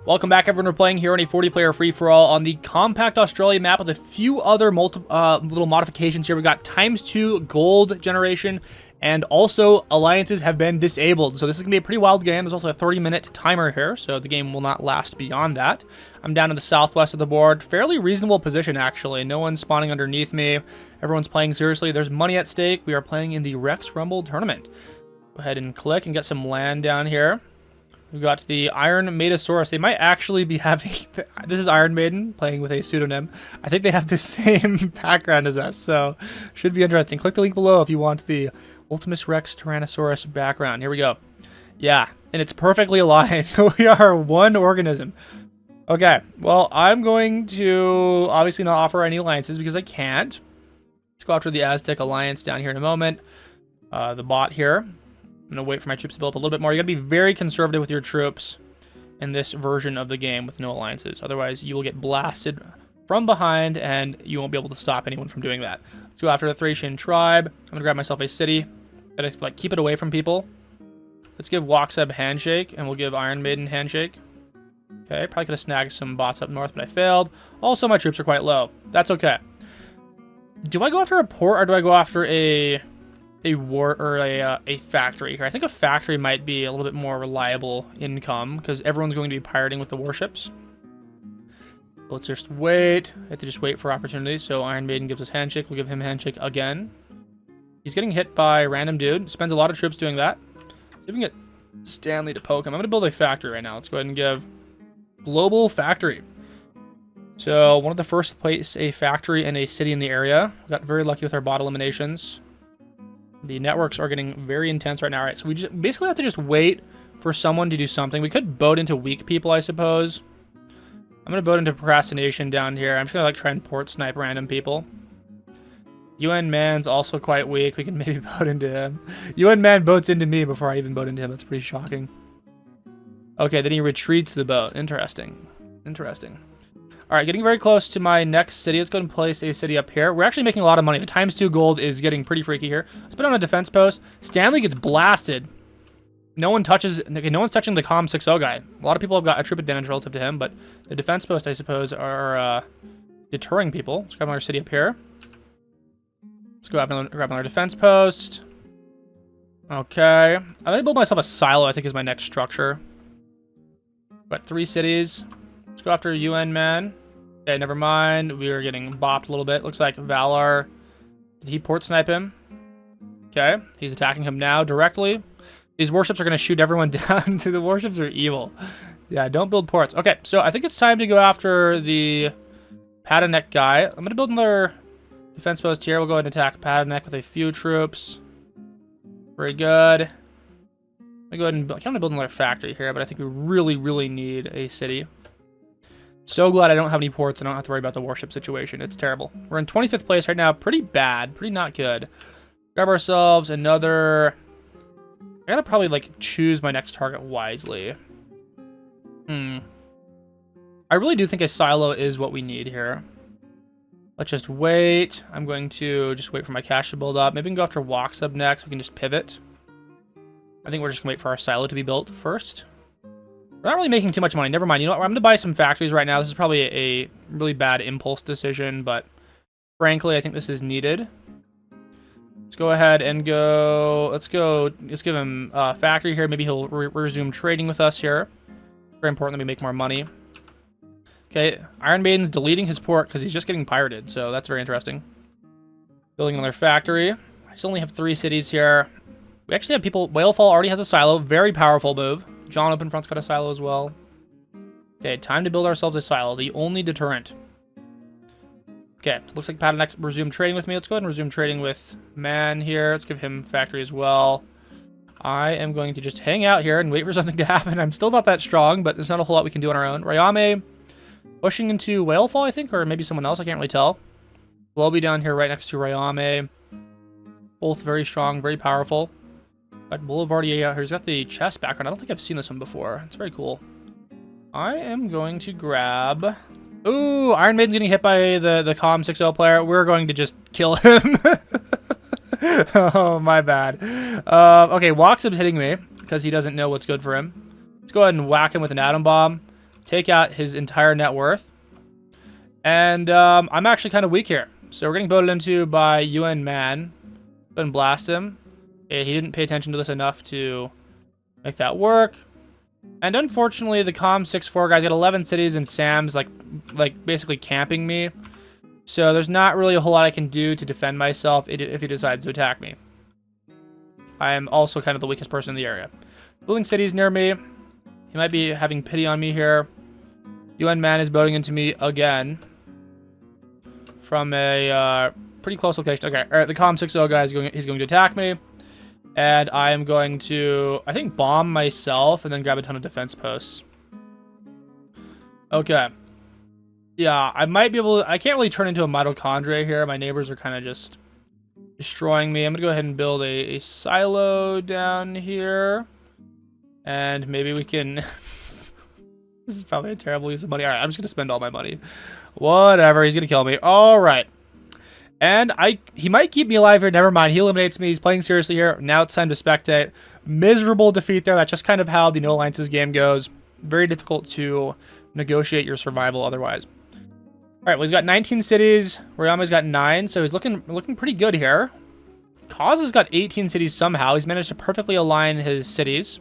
Welcome back, everyone. We're playing here on a 40-player free-for-all on the compact Australia map with a few other little modifications here. We've got ×2 gold generation, and also alliances have been disabled. So this is going to be a pretty wild game. There's also a 30-minute timer here, so the game will not last beyond that. I'm down in the southwest of the board. Fairly reasonable position, actually. No one's spawning underneath me. Everyone's playing seriously. There's money at stake. We are playing in the Rex Rumble tournament. Go ahead and click and get some land down here. We've got the Iron Maidosaurus. They might actually be having... This is Iron Maiden playing with a pseudonym. I think they have the same background as us, so should be interesting. Click the link below if you want the Ultimus Rex Tyrannosaurus background. Here we go. Yeah, and it's perfectly aligned. We are one organism. Okay, well, I'm going to obviously not offer any alliances because I can't. Let's go after the Aztec Alliance down here in a moment. The bot here. I'm going to wait for my troops to build up a little bit more. You got to be very conservative with your troops in this version of the game with no alliances. Otherwise, you will get blasted from behind, and you won't be able to stop anyone from doing that. Let's go after the Thracian tribe. I'm going to grab myself a city. Gotta, like, keep it away from people. Let's give Wokseb handshake, and we'll give Iron Maiden handshake. Okay, probably could have snagged some bots up north, but I failed. Also, my troops are quite low. That's okay. Do I go after a port, or do I go after a factory here? I think a factory might be a little bit more reliable income because everyone's going to be pirating with the warships. Let's just wait. I have to just wait for opportunities. So Iron Maiden gives us handshake. We'll give him handshake again. He's getting hit by a random dude. Spends a lot of troops doing that. See if we can get Stanley to poke him. I'm going to build a factory right now. Let's go ahead and give Global Factory. So one of the first to place a factory and a city in the area. We got very lucky with our bot eliminations. The networks are getting very intense right now. All right, so we just basically have to just wait for someone to do something. We could boat into weak people, I suppose. I'm going to boat into procrastination down here. I'm just going to like try and port snipe random people. UN Man's also quite weak. We can maybe boat into him. UN Man boats into me before I even boat into him. That's pretty shocking. Okay, then he retreats the boat. Interesting. Interesting. All right, getting very close to my next city. Let's go ahead and place a city up here. We're actually making a lot of money. The ×2 gold is getting pretty freaky here. Let's put on a defense post. Stanley gets blasted. No one touches. Okay, no one's touching the Com 6-0 guy. A lot of people have got a troop advantage relative to him, but the defense posts, I suppose, are deterring people. Let's grab another city up here. Let's grab another defense post. Okay, I'm gonna build myself a silo. I think is my next structure. Got 3 cities. Let's go after UN Man. Okay, never mind. We are getting bopped a little bit. Looks like Valar. Did he port snipe him? Okay, he's attacking him now directly. These warships are going to shoot everyone down. The warships are evil. Yeah, don't build ports. Okay, so I think it's time to go after the Patanek guy. I'm going to build another defense post here. We'll go ahead and attack Patanek with a few troops. Very good. I'm going to go ahead and I'm going to build another factory here, but I think we really, really need a city. So glad I don't have any ports. I don't have to worry about the warship situation. It's terrible. We're in 25th place right now. Pretty bad. Pretty not good. Grab ourselves another... I gotta probably, like, choose my next target wisely. I really do think a silo is what we need here. Let's just wait. I'm going to just wait for my cash to build up. Maybe we can go after Wokseb next. We can just pivot. I think we're just gonna wait for our silo to be built first. We're not really making too much money. Never mind. You know what? I'm going to buy some factories right now. This is probably a really bad impulse decision, but frankly, I think this is needed. Let's go ahead and go... Let's give him a factory here. Maybe he'll resume trading with us here. Very important that we make more money. Okay, Iron Maiden's deleting his port because he's just getting pirated, so that's very interesting. Building another factory. I still only have 3 cities here. We actually have people... Whalefall already has a silo. Very powerful move. John OpenFront's got a silo as well. Okay, time to build ourselves a silo. The only deterrent. Okay, looks like Patanek resumed trading with me. Let's go ahead and resume trading with Man here. Let's give him factory as well. I am going to just hang out here and wait for something to happen. I'm still not that strong, but there's not a whole lot we can do on our own. Ryame pushing into Whalefall, I think, or maybe someone else. I can't really tell. Globy down here right next to Ryame. Both very strong, very powerful. Got Boulevardier out here. He's got the chest background. I don't think I've seen this one before. It's very cool. I am going to grab... Ooh, Iron Maiden's getting hit by the Com 6-0 player. We're going to just kill him. Oh, my bad. Okay, Wokseb's hitting me because he doesn't know what's good for him. Let's go ahead and whack him with an atom bomb. take out his entire net worth. And I'm actually kind of weak here. So we're getting voted into by UN Man. Go ahead and blast him. Okay, he didn't pay attention to this enough to make that work. And unfortunately, the Com64 guy's got 11 cities, and Sam's like basically camping me. So there's not really a whole lot I can do to defend myself if he decides to attack me. I am also kind of the weakest person in the area. Building cities near me. He might be having pity on me here. UN Man is boating into me again. From a pretty close location. Okay, all right, the Com60 guy he's going to attack me. And I am going to, I think, bomb myself and then grab a ton of defense posts. Okay. Yeah, I might be able to, I can't really turn into a mitochondria here. My neighbors are kind of just destroying me. I'm going to go ahead and build a silo down here. And maybe we can, this is probably a terrible use of money. All right, I'm just going to spend all my money. Whatever, he's going to kill me. All right. And he might keep me alive here. Never mind. He eliminates me. He's playing seriously here. Now it's time to spectate. Miserable defeat there. That's just kind of how the No Alliances game goes. Very difficult to negotiate your survival otherwise. All right, well, he's got 19 cities. Ryama's got 9, so he's looking pretty good here. Caaz has got 18 cities somehow. He's managed to perfectly align his cities.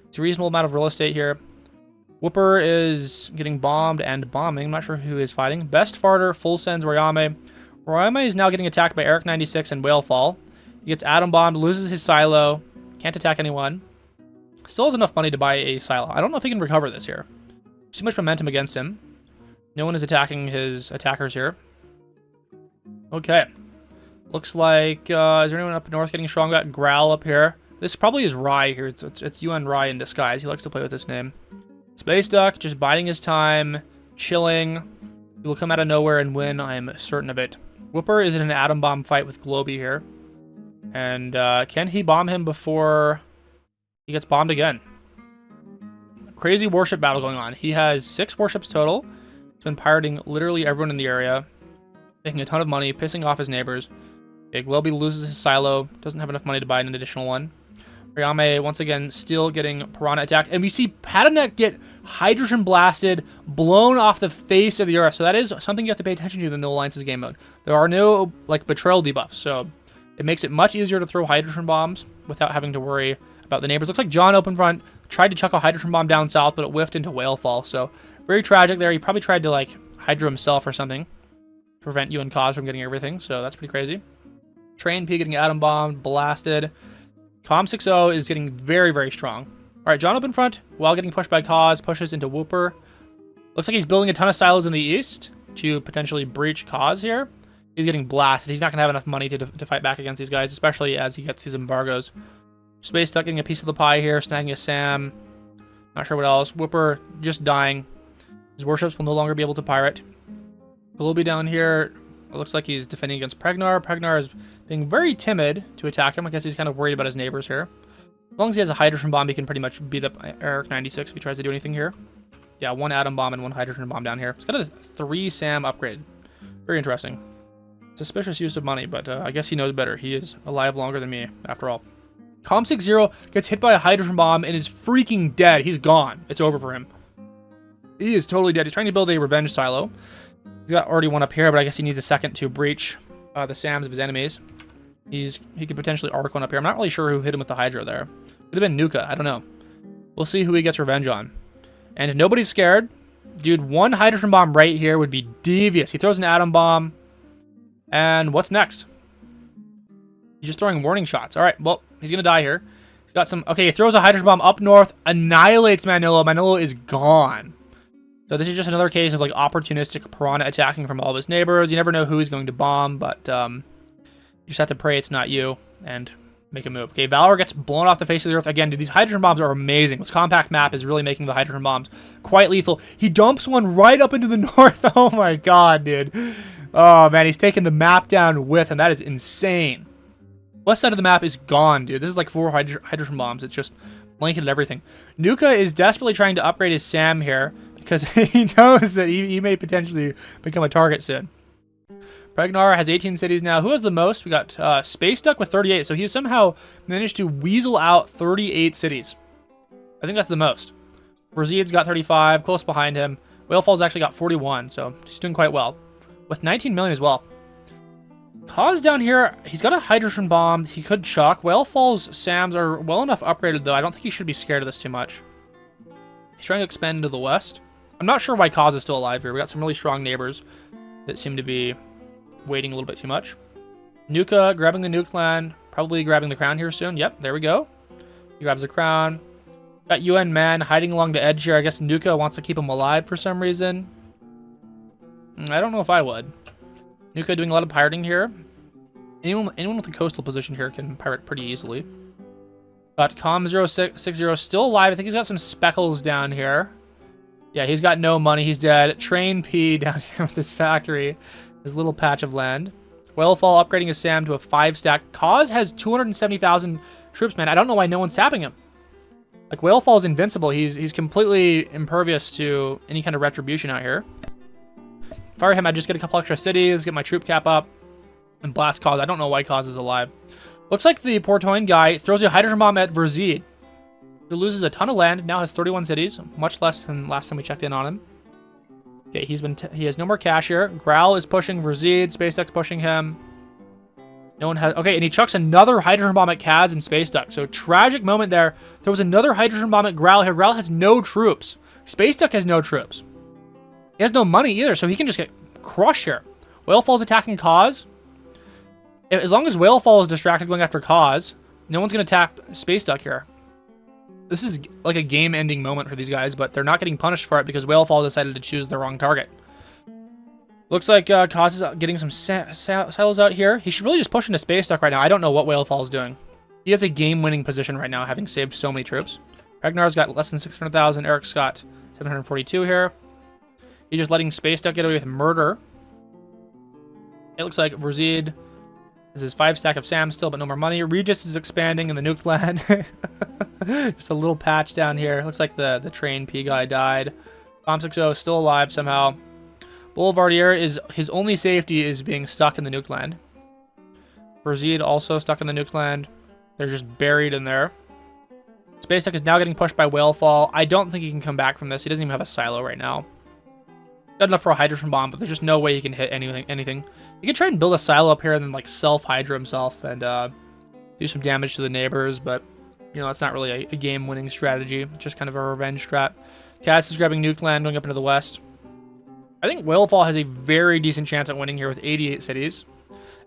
It's a reasonable amount of real estate here. Whooper is getting bombed and bombing. I'm not sure who is fighting. Best Farter, full sends Ryame. Ryame is now getting attacked by Eric 96 and Whalefall. He gets atom bombed, loses his silo, can't attack anyone. Still has enough money to buy a silo. I don't know if he can recover this here. There's too much momentum against him. No one is attacking his attackers here. Okay. Looks like, is there anyone up north getting strong? We got Growl up here. This probably is Rye here. It's UN Rye in disguise. He likes to play with this name. Space Duck, just biding his time, chilling. He will come out of nowhere and win, I'm certain of it. Whooper is in an atom bomb fight with Globey here. And can he bomb him before he gets bombed again? Crazy warship battle going on. He has 6 warships total. He's been pirating literally everyone in the area. Making a ton of money, pissing off his neighbors. Okay, Globey loses his silo. Doesn't have enough money to buy an additional one. Ryame, once again, still getting Piranha attacked. And we see Patanek get hydrogen blasted, blown off the face of the earth. So that is something you have to pay attention to in the No Alliances game mode. There are no, like, betrayal debuffs. So it makes it much easier to throw hydrogen bombs without having to worry about the neighbors. Looks like John OpenFront tried to chuck a hydrogen bomb down south, but it whiffed into Whalefall. So very tragic there. He probably tried to, like, hydro himself or something to prevent you and Caaz from getting everything. So that's pretty crazy. Train P getting atom bombed, blasted. Com60 is getting very, very strong. All right, John OpenFront, while getting pushed by Caaz, pushes into Whooper. Looks like he's building a ton of silos in the east to potentially breach Caaz here. He's getting blasted. He's not going to have enough money to fight back against these guys, especially as he gets these embargoes. Space Duck getting a piece of the pie here, snagging a Sam. Not sure what else. Whooper just dying. His warships will no longer be able to pirate. Globey down here, it looks like he's defending against Pregnar. Pregnar is being very timid to attack him. I guess he's kind of worried about his neighbors here. As long as he has a hydrogen bomb, he can pretty much beat up Eric 96 if he tries to do anything here. Yeah, 1 atom bomb and 1 hydrogen bomb down here. He's got a 3 SAM upgrade. Very interesting. Suspicious use of money, but I guess he knows better. He is alive longer than me, after all. Com60 gets hit by a hydrogen bomb and is freaking dead. He's gone. It's over for him. He is totally dead. He's trying to build a revenge silo. He's got already one up here, but I guess he needs a second to breach the SAMs of his enemies. He could potentially arc one up here. I'm not really sure who hit him with the Hydro there. Could have been Nuka. I don't know. We'll see who he gets revenge on. And nobody's scared. Dude, 1 hydrogen bomb right here would be devious. He throws an atom bomb. And what's next? He's just throwing warning shots. All right, well, he's going to die here. He's got some... Okay, he throws a hydrogen bomb up north. Annihilates Manolo. Manolo is gone. So this is just another case of, like, opportunistic Piranha attacking from all of his neighbors. You never know who he's going to bomb, but you just have to pray it's not you and make a move. Okay, Valor gets blown off the face of the earth. Again, dude, these hydrogen bombs are amazing. This compact map is really making the hydrogen bombs quite lethal. He dumps one right up into the north. Oh, my God, dude. Oh, man, he's taking the map down with him. That is insane. West side of the map is gone, dude. This is like 4 hydrogen bombs. It's just blanketed everything. Nuka is desperately trying to upgrade his SAM here because he knows that he may potentially become a target soon. Pregnar has 18 cities now. Who has the most? We got Space Duck with 38. So he somehow managed to weasel out 38 cities. I think that's the most. Verzeed's got 35, close behind him. Whalefall's actually got 41, so he's doing quite well. With 19 million as well. Caaz down here, he's got a hydrogen bomb. He could chuck. Whalefall's SAMs are well enough upgraded, though. I don't think he should be scared of this too much. He's trying to expand into the west. I'm not sure why Caaz is still alive here. We got some really strong neighbors that seem to be waiting a little bit too much. Nuka grabbing the nuke land. Probably grabbing the crown here soon. Yep, there we go. He grabs the crown. Got UN Man hiding along the edge here. I guess Nuka wants to keep him alive for some reason. I don't know if I would. Nuka doing a lot of pirating here. Anyone with a coastal position here can pirate pretty easily. Got Com060 still alive. I think he's got some speckles down here. Yeah, he's got no money. He's dead. Train P down here with his factory. His little patch of land. Whalefall upgrading his SAM to a 5-stack. Caaz has 270,000 troops, man. I don't know why no one's tapping him. Like, Whalefall is invincible. He's completely impervious to any kind of retribution out here. Fire him, I just get a couple extra cities, get my troop cap up, and blast Caaz. I don't know why Caaz is alive. Looks like the Portoin guy throws a hydrogen bomb at Verzeed, who loses a ton of land, now has 31 cities, much less than last time we checked in on him. Okay, he has no more cash here. Growl is pushing Verzeed, Space Duck's pushing him. No one has... Okay, and he chucks another hydrogen bomb at Caaz and Space Duck. So, tragic moment there. There was another hydrogen bomb at Growl here. Growl has no troops. Space Duck has no troops. He has no money either, so he can just get crushed here. Whalefall's attacking Caaz. As long as Whalefall is distracted going after Caaz, no one's going to tap Space Duck here. This is like a game-ending moment for these guys, but they're not getting punished for it because Whalefall decided to choose the wrong target. Looks like Caaz is getting some silos out here. He should really just push into Space Duck right now. I don't know what Whalefall is doing. He has a game-winning position right now, having saved so many troops. Ragnar's got less than 600,000. Eric's got 742 here. He's just letting Space Duck get away with murder. It looks like Verzeed is his 5-stack of SAM still, but no more money. Regis is expanding in the nuke land. Just a little patch down here. Looks like the train P guy died. Com60 is still alive somehow. Boulevardier is his only safety is being stuck in the nuke land. Verzeed also stuck in the nuke land. They're just buried in there. Space Duck is now getting pushed by Whalefall. I don't think he can come back from this. He doesn't even have a silo right now. Got enough for a hydrogen bomb, but there's just no way he can hit anything. He could try and build a silo up here and then like self-hydra himself and do some damage to the neighbors, but you know, that's not really a game-winning strategy. It's just kind of a revenge strat. Cass is grabbing nuke land, going up into the west. I think Whalefall has a very decent chance at winning here with 88 cities,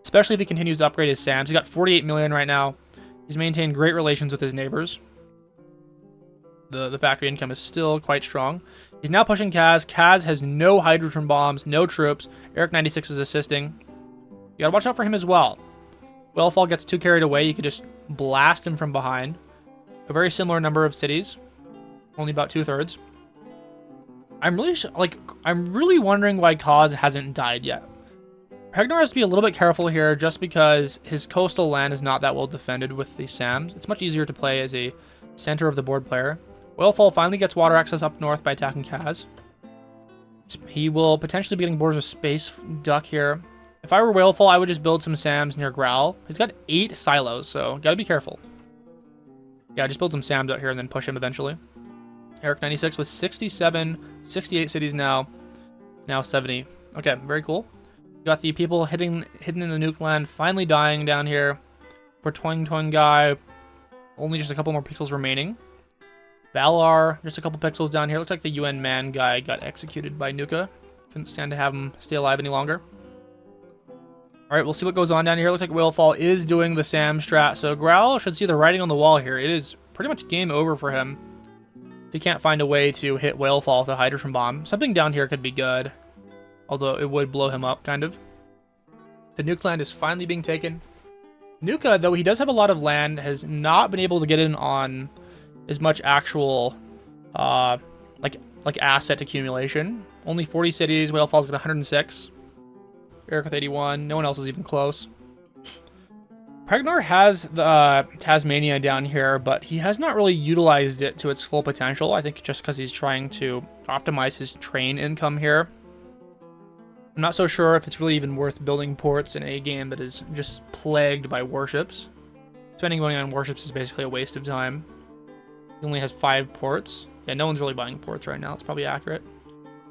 especially if he continues to upgrade his SAMs. He's got 48 million right now. He's maintained great relations with his neighbors. The factory income is still quite strong. He's now pushing Caaz. Caaz has no hydrogen bombs, no troops. Eric 96 is assisting. You gotta watch out for him as well. Whalefall gets too carried away. You could just blast him from behind. A very similar number of cities, only about 2/3. I'm really wondering why Caaz hasn't died yet. Ragnar has to be a little bit careful here just because his coastal land is not that well defended with the SAMs. It's much easier to play as a center of the board player. Whalefall finally gets water access up north by attacking Caaz. He will potentially be getting borders with Space Duck here. If I were Whalefall, I would just build some SAMs near Growl. He's got 8 silos, so gotta be careful. Yeah, just build some SAMs out here and then push him eventually. Eric 96 with 67, 68 cities now. Now 70. Okay, very cool. We got the people hidden in the nuke land finally dying down here. For Twing guy, only just a couple more pixels remaining. Valar, just a couple pixels down here. Looks like the UN man guy got executed by Nuka. Couldn't stand to have him stay alive any longer. Alright, we'll see what goes on down here. Looks like Whalefall is doing the SAM strat. So Growl should see the writing on the wall here. It is pretty much game over for him. If he can't find a way to hit Whalefall with a hydrogen bomb. Something down here could be good. Although it would blow him up, kind of. The nuke land is finally being taken. Nuka, though he does have a lot of land, has not been able to get in on as much actual like asset accumulation. Only 40 cities. Whalefall's got 106. Eric with 81. No one else is even close. Pragnar has the Tasmania down here, but he has not really utilized it to its full potential. I think just because he's trying to optimize his train income here. I'm not so sure if it's really even worth building ports in a game that is just plagued by warships. Spending money on warships is basically a waste of time. He only has 5 ports. Yeah, no one's really buying ports right now. It's probably accurate.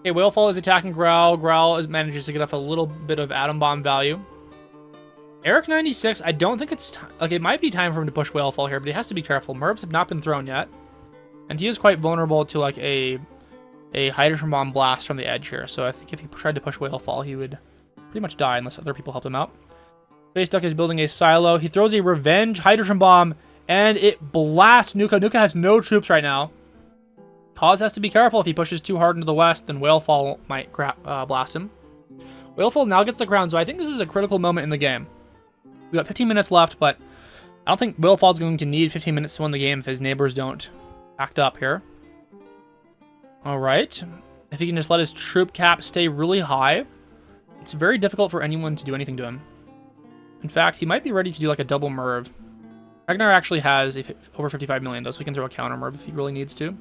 Okay, Whalefall is attacking Growl. Growl manages to get off a little bit of Atom Bomb value. Eric 96, I don't think it's... Like, it might be time for him to push Whalefall here, but he has to be careful. Mervs have not been thrown yet. And he is quite vulnerable to, like, a Hydrogen Bomb blast from the edge here. So I think if he tried to push Whalefall, he would pretty much die unless other people helped him out. Space Duck is building a silo. He throws a Revenge Hydrogen Bomb, and it blasts Nuka. Nuka has no troops right now. Caaz has to be careful. If he pushes too hard into the west, then Whalefall might blast him. Whalefall now gets the crown, so I think this is a critical moment in the game. We got 15 minutes left, but I don't think Whalefall's going to need 15 minutes to win the game if his neighbors don't act up here. All right. If he can just let his troop cap stay really high, it's very difficult for anyone to do anything to him. In fact, he might be ready to do like a double Merv. Ragnar actually has over 55 million, though, so he can throw a counter Merv if he really needs to.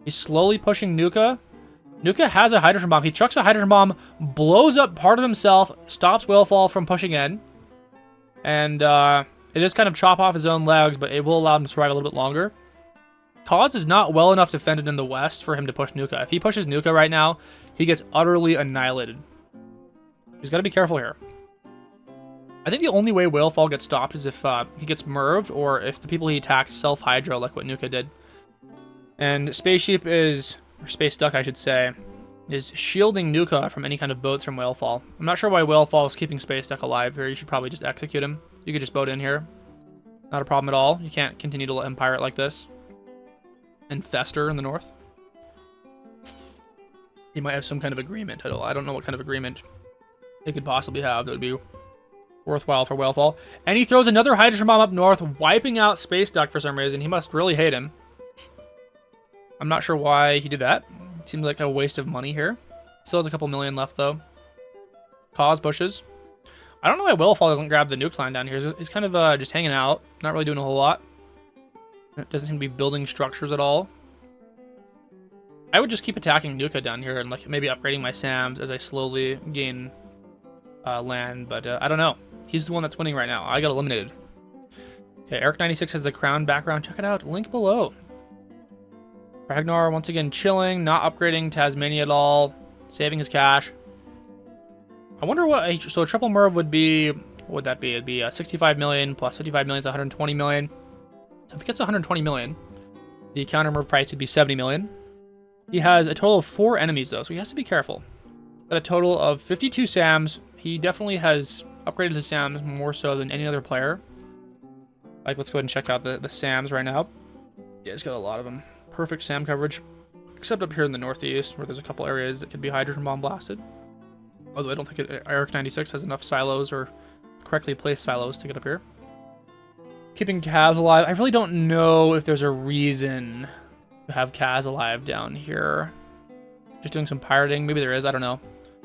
He's slowly pushing Nuka. Nuka has a Hydrogen Bomb. He chucks a Hydrogen Bomb, blows up part of himself, stops Whalefall from pushing in. And it is kind of chop off his own legs, but it will allow him to survive a little bit longer. Caaz is not well enough defended in the west for him to push Nuka. If he pushes Nuka right now, he gets utterly annihilated. He's got to be careful here. I think the only way Whalefall gets stopped is if he gets Merved or if the people he attacks self-hydro like what Nuka did. And Spaceship is, or Space Duck I should say, is shielding Nuka from any kind of boats from Whalefall. I'm not sure why Whalefall is keeping Space Duck alive here. You should probably just execute him. You could just boat in here. Not a problem at all. You can't continue to let him pirate like this. And fester in the north. He might have some kind of agreement. I don't know what kind of agreement they could possibly have that would be worthwhile for Whalefall. And he throws another Hydrogen Bomb up north, wiping out Space Duck for some reason. He must really hate him. I'm not sure why he did that. Seems like a waste of money here. Still has a couple million left, though. Caaz pushes. I don't know why Whalefall doesn't grab the nuke line down here. He's kind of just hanging out. Not really doing a whole lot. Doesn't seem to be building structures at all. I would just keep attacking Nuka down here and like maybe upgrading my SAMs as I slowly gain land. But I don't know. He's the one that's winning right now. I got eliminated. Okay, Eric 96 has the crown background. Check it out. Link below. Ragnar once again chilling, not upgrading Tasmania at all, saving his cash. I wonder what so a triple Merv would be. What would that be? It'd be 65 million plus 55 million is 120 million. So if he gets 120 million, the counter Merv price would be 70 million. He has a total of 4 enemies though, so he has to be careful. Got a total of 52 SAMs. He definitely has upgraded his SAMs more so than any other player. Like, let's go ahead and check out the SAMs right now. Yeah, he's got a lot of them. Perfect SAM coverage, except up here in the northeast where there's a couple areas that could be Hydrogen Bomb blasted. Although I don't think Eric 96 has enough silos or correctly placed silos to get up here. Keeping Caaz alive. I really don't know if there's a reason to have Caaz alive down here. Just doing some pirating. Maybe there is. I don't know.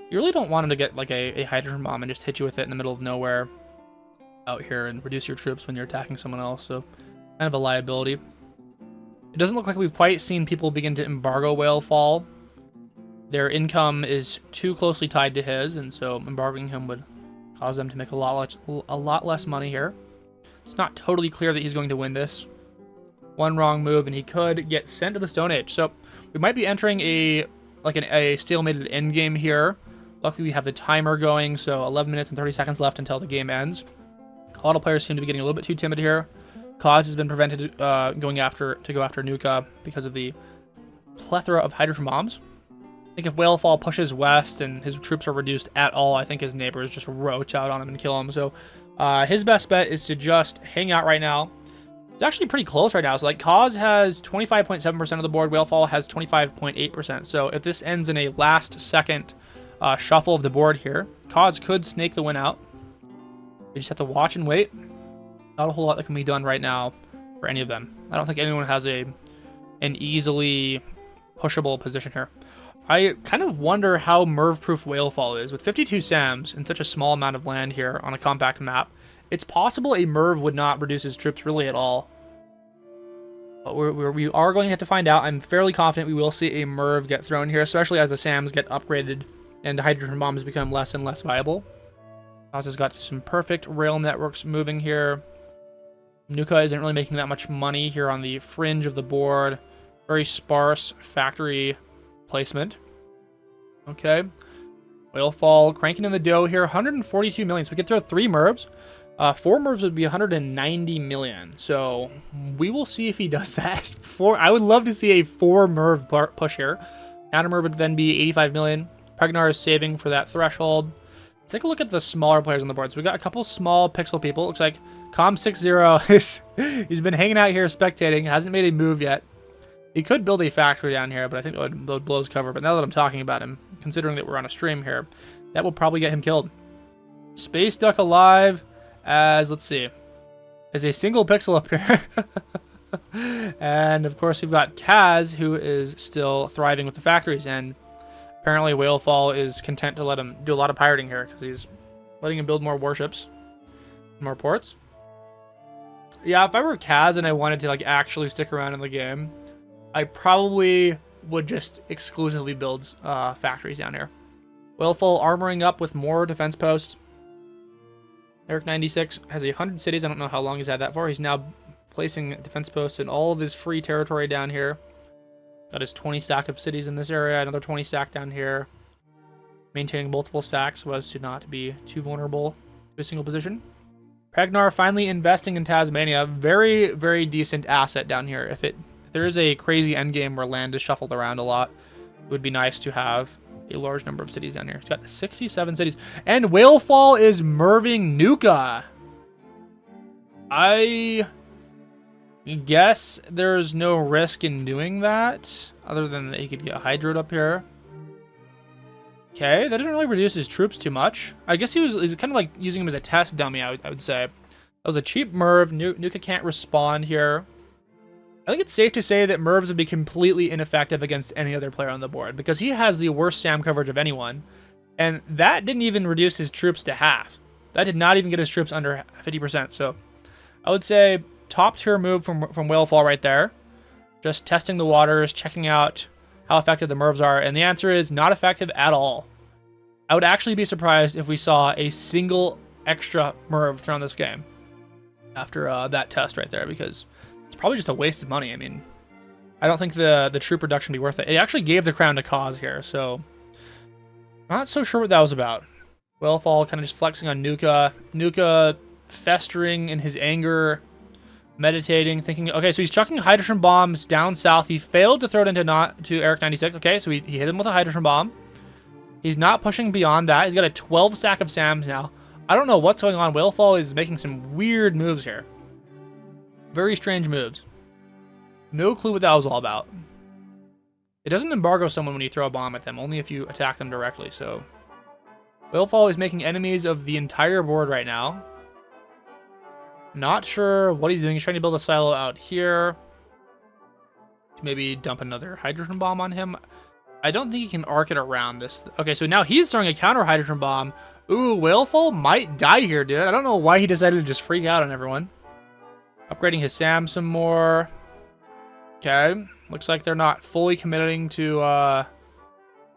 You really don't want him to get like a Hydrogen Bomb and just hit you with it in the middle of nowhere out here and reduce your troops when you're attacking someone else. So kind of a liability. It doesn't look like we've quite seen people begin to embargo Whalefall. Their income is too closely tied to his, and so embargoing him would cause them to make a lot less money here. It's not totally clear that he's going to win this. One wrong move, and he could get sent to the Stone Age. So we might be entering a stalemated endgame here. Luckily, we have the timer going, so 11 minutes and 30 seconds left until the game ends. A lot of players seem to be getting a little bit too timid here. Caaz has been prevented going after Nuka because of the plethora of Hydrogen Bombs. I think if Whalefall pushes west and his troops are reduced at all, I think his neighbors just roach out on him and kill him. So his best bet is to just hang out right now. It's actually pretty close right now. So like Caaz has 25.7% of the board. Whalefall has 25.8%. So if this ends in a last second shuffle of the board here, Caaz could snake the win out. We just have to watch and wait. Not a whole lot that can be done right now for any of them. I don't think anyone has an easily pushable position here. I kind of wonder how Merv-proof Whalefall is. With 52 SAMs and such a small amount of land here on a compact map, it's possible a Merv would not reduce his troops really at all. But we are going to have to find out. I'm fairly confident we will see a Merv get thrown here, especially as the SAMs get upgraded and the Hydrogen Bombs become less and less viable. Caaz has got some perfect rail networks moving here. Nuka isn't really making that much money here on the fringe of the board. Very sparse factory placement. Okay. Whalefall cranking in the dough here. 142 million. So we could throw 3 Mervs. 4 Mervs would be 190 million. So we will see if he does that. I would love to see a 4 Merv push here. Counter Merv would then be 85 million. Pregnar is saving for that threshold. Let's take a look at the smaller players on the board. So we got a couple small pixel people. Looks like Com60 he's been hanging out here spectating. Hasn't made a move yet. He could build a factory down here, but I think that would blow his cover. But now that I'm talking about him, considering that we're on a stream here, that will probably get him killed. Space Duck alive as, let's see, as a single pixel up here. And, of course, we've got Kaz, who is still thriving with the factories. And apparently Whalefall is content to let him do a lot of pirating here because he's letting him build more warships, more ports. Yeah, if I were Kaz and I wanted to like actually stick around in the game, I probably would just exclusively build factories down here. Whalefall armoring up with more defense posts. Eric96 has 100 cities. I don't know how long he's had that for. He's now placing defense posts in all of his free territory down here. Got his 20 stack of cities in this area. Another 20 stack down here. Maintaining multiple stacks so as to not be too vulnerable to a single position. Pregnar finally investing in Tasmania. Very, very decent asset down here. If there is a crazy endgame where land is shuffled around a lot, it would be nice to have a large number of cities down here. It's got 67 cities. And Whalefall is merving Nuka. I guess there's no risk in doing that, other than that he could get hydroed up here. Okay, that didn't really reduce his troops too much. I guess he's kind of like using him as a test dummy, I would say. That was a cheap Merv. Nuka can't respond here. I think it's safe to say that Mervs would be completely ineffective against any other player on the board because he has the worst SAM coverage of anyone. And that didn't even reduce his troops to half. That did not even get his troops under 50%. So I would say top tier move from Whalefall right there. Just testing the waters, checking out how effective the Mervs are. And the answer is not effective at all. I would actually be surprised if we saw a single extra Merv thrown this game after that test right there, because it's probably just a waste of money. I mean, I don't think the troop reduction would be worth it. It actually gave the crown to Caaz here, so not so sure what that was about. Whalefall kind of just flexing on Nuka. Nuka festering in his anger, meditating, thinking, okay, so he's chucking hydrogen bombs down south. He failed to throw it into Eric96. Okay, so he hit him with a hydrogen bomb. He's not pushing beyond that. He's got a 12 stack of SAMs now. I don't know what's going on. Whalefall is making some weird moves here. Very strange moves. No clue what that was all about. It doesn't embargo someone when you throw a bomb at them, only if you attack them directly, so Whalefall is making enemies of the entire board right now. Not sure what he's doing. He's trying to build a silo out here. Maybe dump another hydrogen bomb on him. I don't think he can arc it around this. Okay, so now he's throwing a counter hydrogen bomb. Ooh, Whalefall might die here, dude. I don't know why he decided to just freak out on everyone. Upgrading his SAM some more. Okay. Looks like they're not fully committing to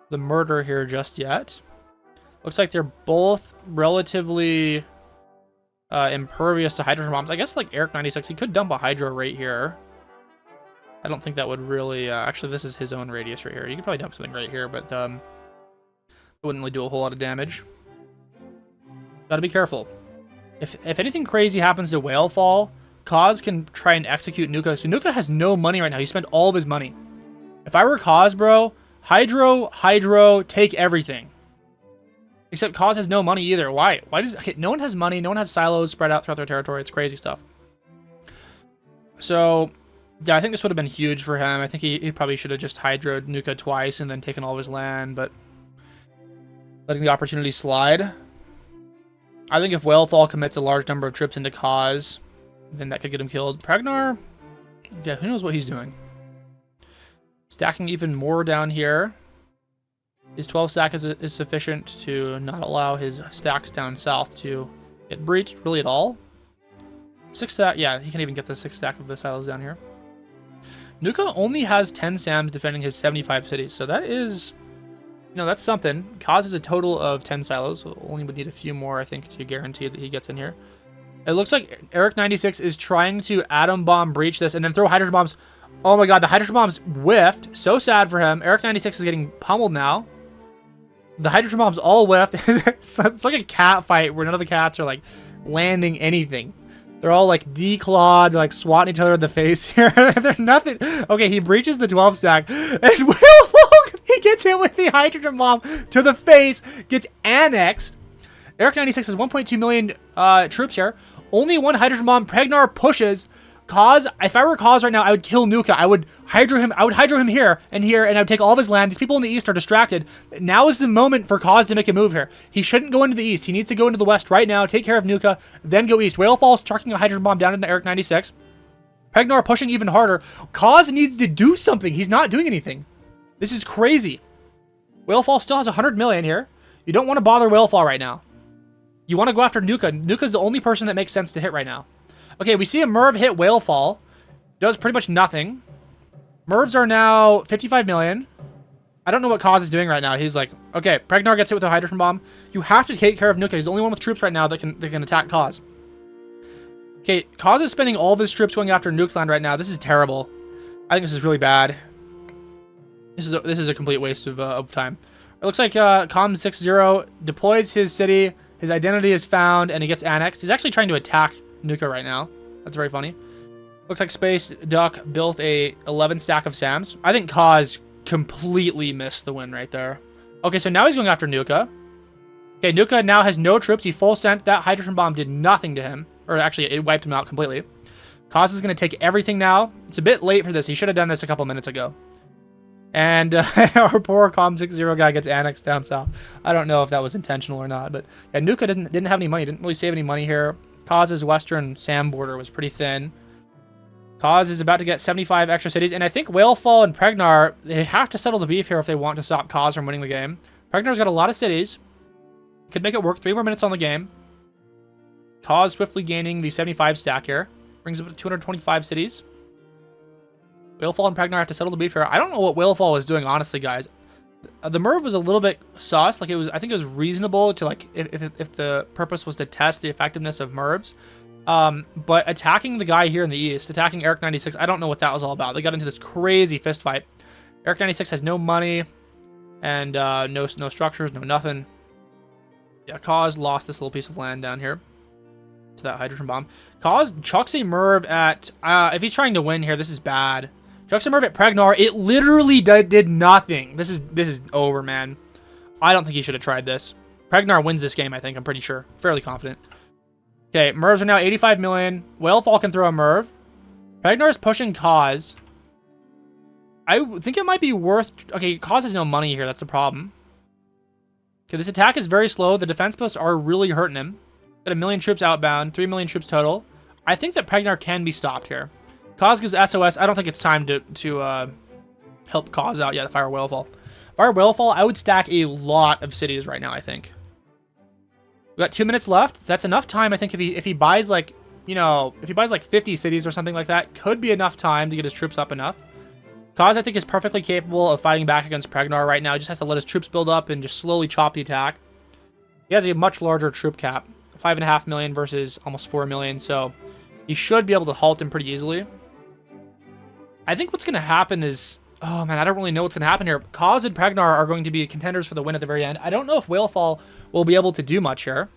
the murder here just yet. Looks like they're both relatively impervious to hydrogen bombs. I guess like Eric96, he could dump a hydro right here. I don't think that would really... actually, this is his own radius right here. You could probably dump something right here, but it wouldn't really do a whole lot of damage. Gotta be careful. If anything crazy happens to Whalefall, Caaz can try and execute Nuka. So Nuka has no money right now. He spent all of his money. If I were Caaz, bro, Hydro, take everything. Except Caaz has no money either. Why? Okay, no one has money. No one has silos spread out throughout their territory. It's crazy stuff. So... yeah, I think this would have been huge for him. I think he probably should have just hydroed Nuka twice and then taken all of his land, but letting the opportunity slide. I think if Whalefall commits a large number of troops into Caaz, then that could get him killed. Pregnar, yeah, who knows what he's doing. Stacking even more down here. His 12 stack is sufficient to not allow his stacks down south to get breached really at all. 6 stack, yeah, he can't even get the 6 stack of the silos down here. Nuka only has 10 SAMs defending his 75 cities, so that is, you know, that's something. Caaz is a total of 10 silos, so only would need a few more, I think, to guarantee that he gets in here. It looks like Eric96 is trying to atom bomb breach this and then throw hydrogen bombs. Oh my god, the hydrogen bomb's whiffed. So sad for him. Eric 96 is getting pummeled now. The hydrogen bomb's all whiffed. It's like a cat fight where none of the cats are like landing anything. They're all like declawed, like swatting each other in the face here. They're nothing. Okay, he breaches the 12 stack. And Willful, he gets hit with the hydrogen bomb to the face, gets annexed. Eric 96 has 1.2 million troops here. Only one hydrogen bomb. Pregnar pushes. Caaz, if I were Caaz right now, I would kill Nuka. I would hydro him here, and I would take all of his land. These people in the east are distracted. Now is the moment for Caaz to make a move here. He shouldn't go into the east. He needs to go into the west right now, take care of Nuka, then go east. Whalefall's chucking a hydrogen bomb down into Eric 96. Pregnar pushing even harder. Caaz needs to do something. He's not doing anything. This is crazy. Whalefall still has 100 million here. You don't want to bother Whalefall right now. You want to go after Nuka. Nuka's the only person that makes sense to hit right now. Okay, we see a Merv hit Whalefall. Does pretty much nothing. Mervs are now 55 million. I don't know what Caaz is doing right now. He's like, okay, Pregnar gets hit with a hydrogen bomb. You have to take care of Nuka. He's the only one with troops right now that can attack Caaz. Okay, Caaz is spending all of his troops going after Nukeland right now. This is terrible. I think this is really bad. This is a complete waste of time. It looks like Com60 deploys his city. His identity is found, and he gets annexed. He's actually trying to attack Nuka right now. That's very funny. Looks like Space Duck built a 11 stack of SAMs. I think Caaz completely missed the win right there. Okay, so now he's going after Nuka. Okay, Nuka now has no troops. He full sent. That hydrogen bomb did nothing to him. Or actually, it wiped him out completely. Caaz is going to take everything now. It's a bit late for this. He should have done this a couple minutes ago. And our poor Com60 guy gets annexed down south. I don't know if that was intentional or not. But yeah, Nuka didn't have any money. Didn't really save any money here. Caaz's western SAM border was pretty thin. Caaz is about to get 75 extra cities. And I think Whalefall and Pregnar, they have to settle the beef here if they want to stop Caaz from winning the game. Pregnar's got a lot of cities. Could make it work. 3 more minutes on the game. Caaz swiftly gaining the 75 stack here. Brings up to 225 cities. Whalefall and Pregnar have to settle the beef here. I don't know what Whalefall was doing, honestly, guys. The Merv was a little bit sus. Like, I think it was reasonable to, like, if the purpose was to test the effectiveness of Mervs. But attacking the guy here in the east, attacking Eric 96, I don't know what that was all about. They got into this crazy fist fight. Eric 96 has no money and no structures, no nothing. Yeah, Caaz lost this little piece of land down here to that hydrogen bomb. Caaz chucks a Merv at, if he's trying to win here, this is bad. Chucks a Merv at Pregnar. It literally did nothing. This is over, man. I don't think he should have tried this. Pregnar wins this game, I think. I'm pretty sure. Fairly confident. Okay, Mervs are now 85 million. Whalefall can throw a Merv. Pregnar's pushing Caaz. I think it might be worth... Okay, Caaz has no money here. That's the problem. Okay, this attack is very slow. The defense posts are really hurting him. Got 1 million troops outbound. 3 million troops total. I think that Pregnar can be stopped here. Caaz gives SOS. I don't think it's time to help Caaz out yet. Fire Whalefall. Fire Whalefall, I would stack a lot of cities right now, I think. We got 2 minutes left. That's enough time, I think, if he buys, like, you know, if he buys, like, 50 cities or something like that, could be enough time to get his troops up enough. Caaz, I think, is perfectly capable of fighting back against Pregnar right now. He just has to let his troops build up and just slowly chop the attack. He has a much larger troop cap. 5.5 million versus almost 4 million, so he should be able to halt him pretty easily. I think what's going to happen is... Oh, man, I don't really know what's going to happen here. Caaz and Pregnar are going to be contenders for the win at the very end. I don't know if Whalefall will be able to do much here.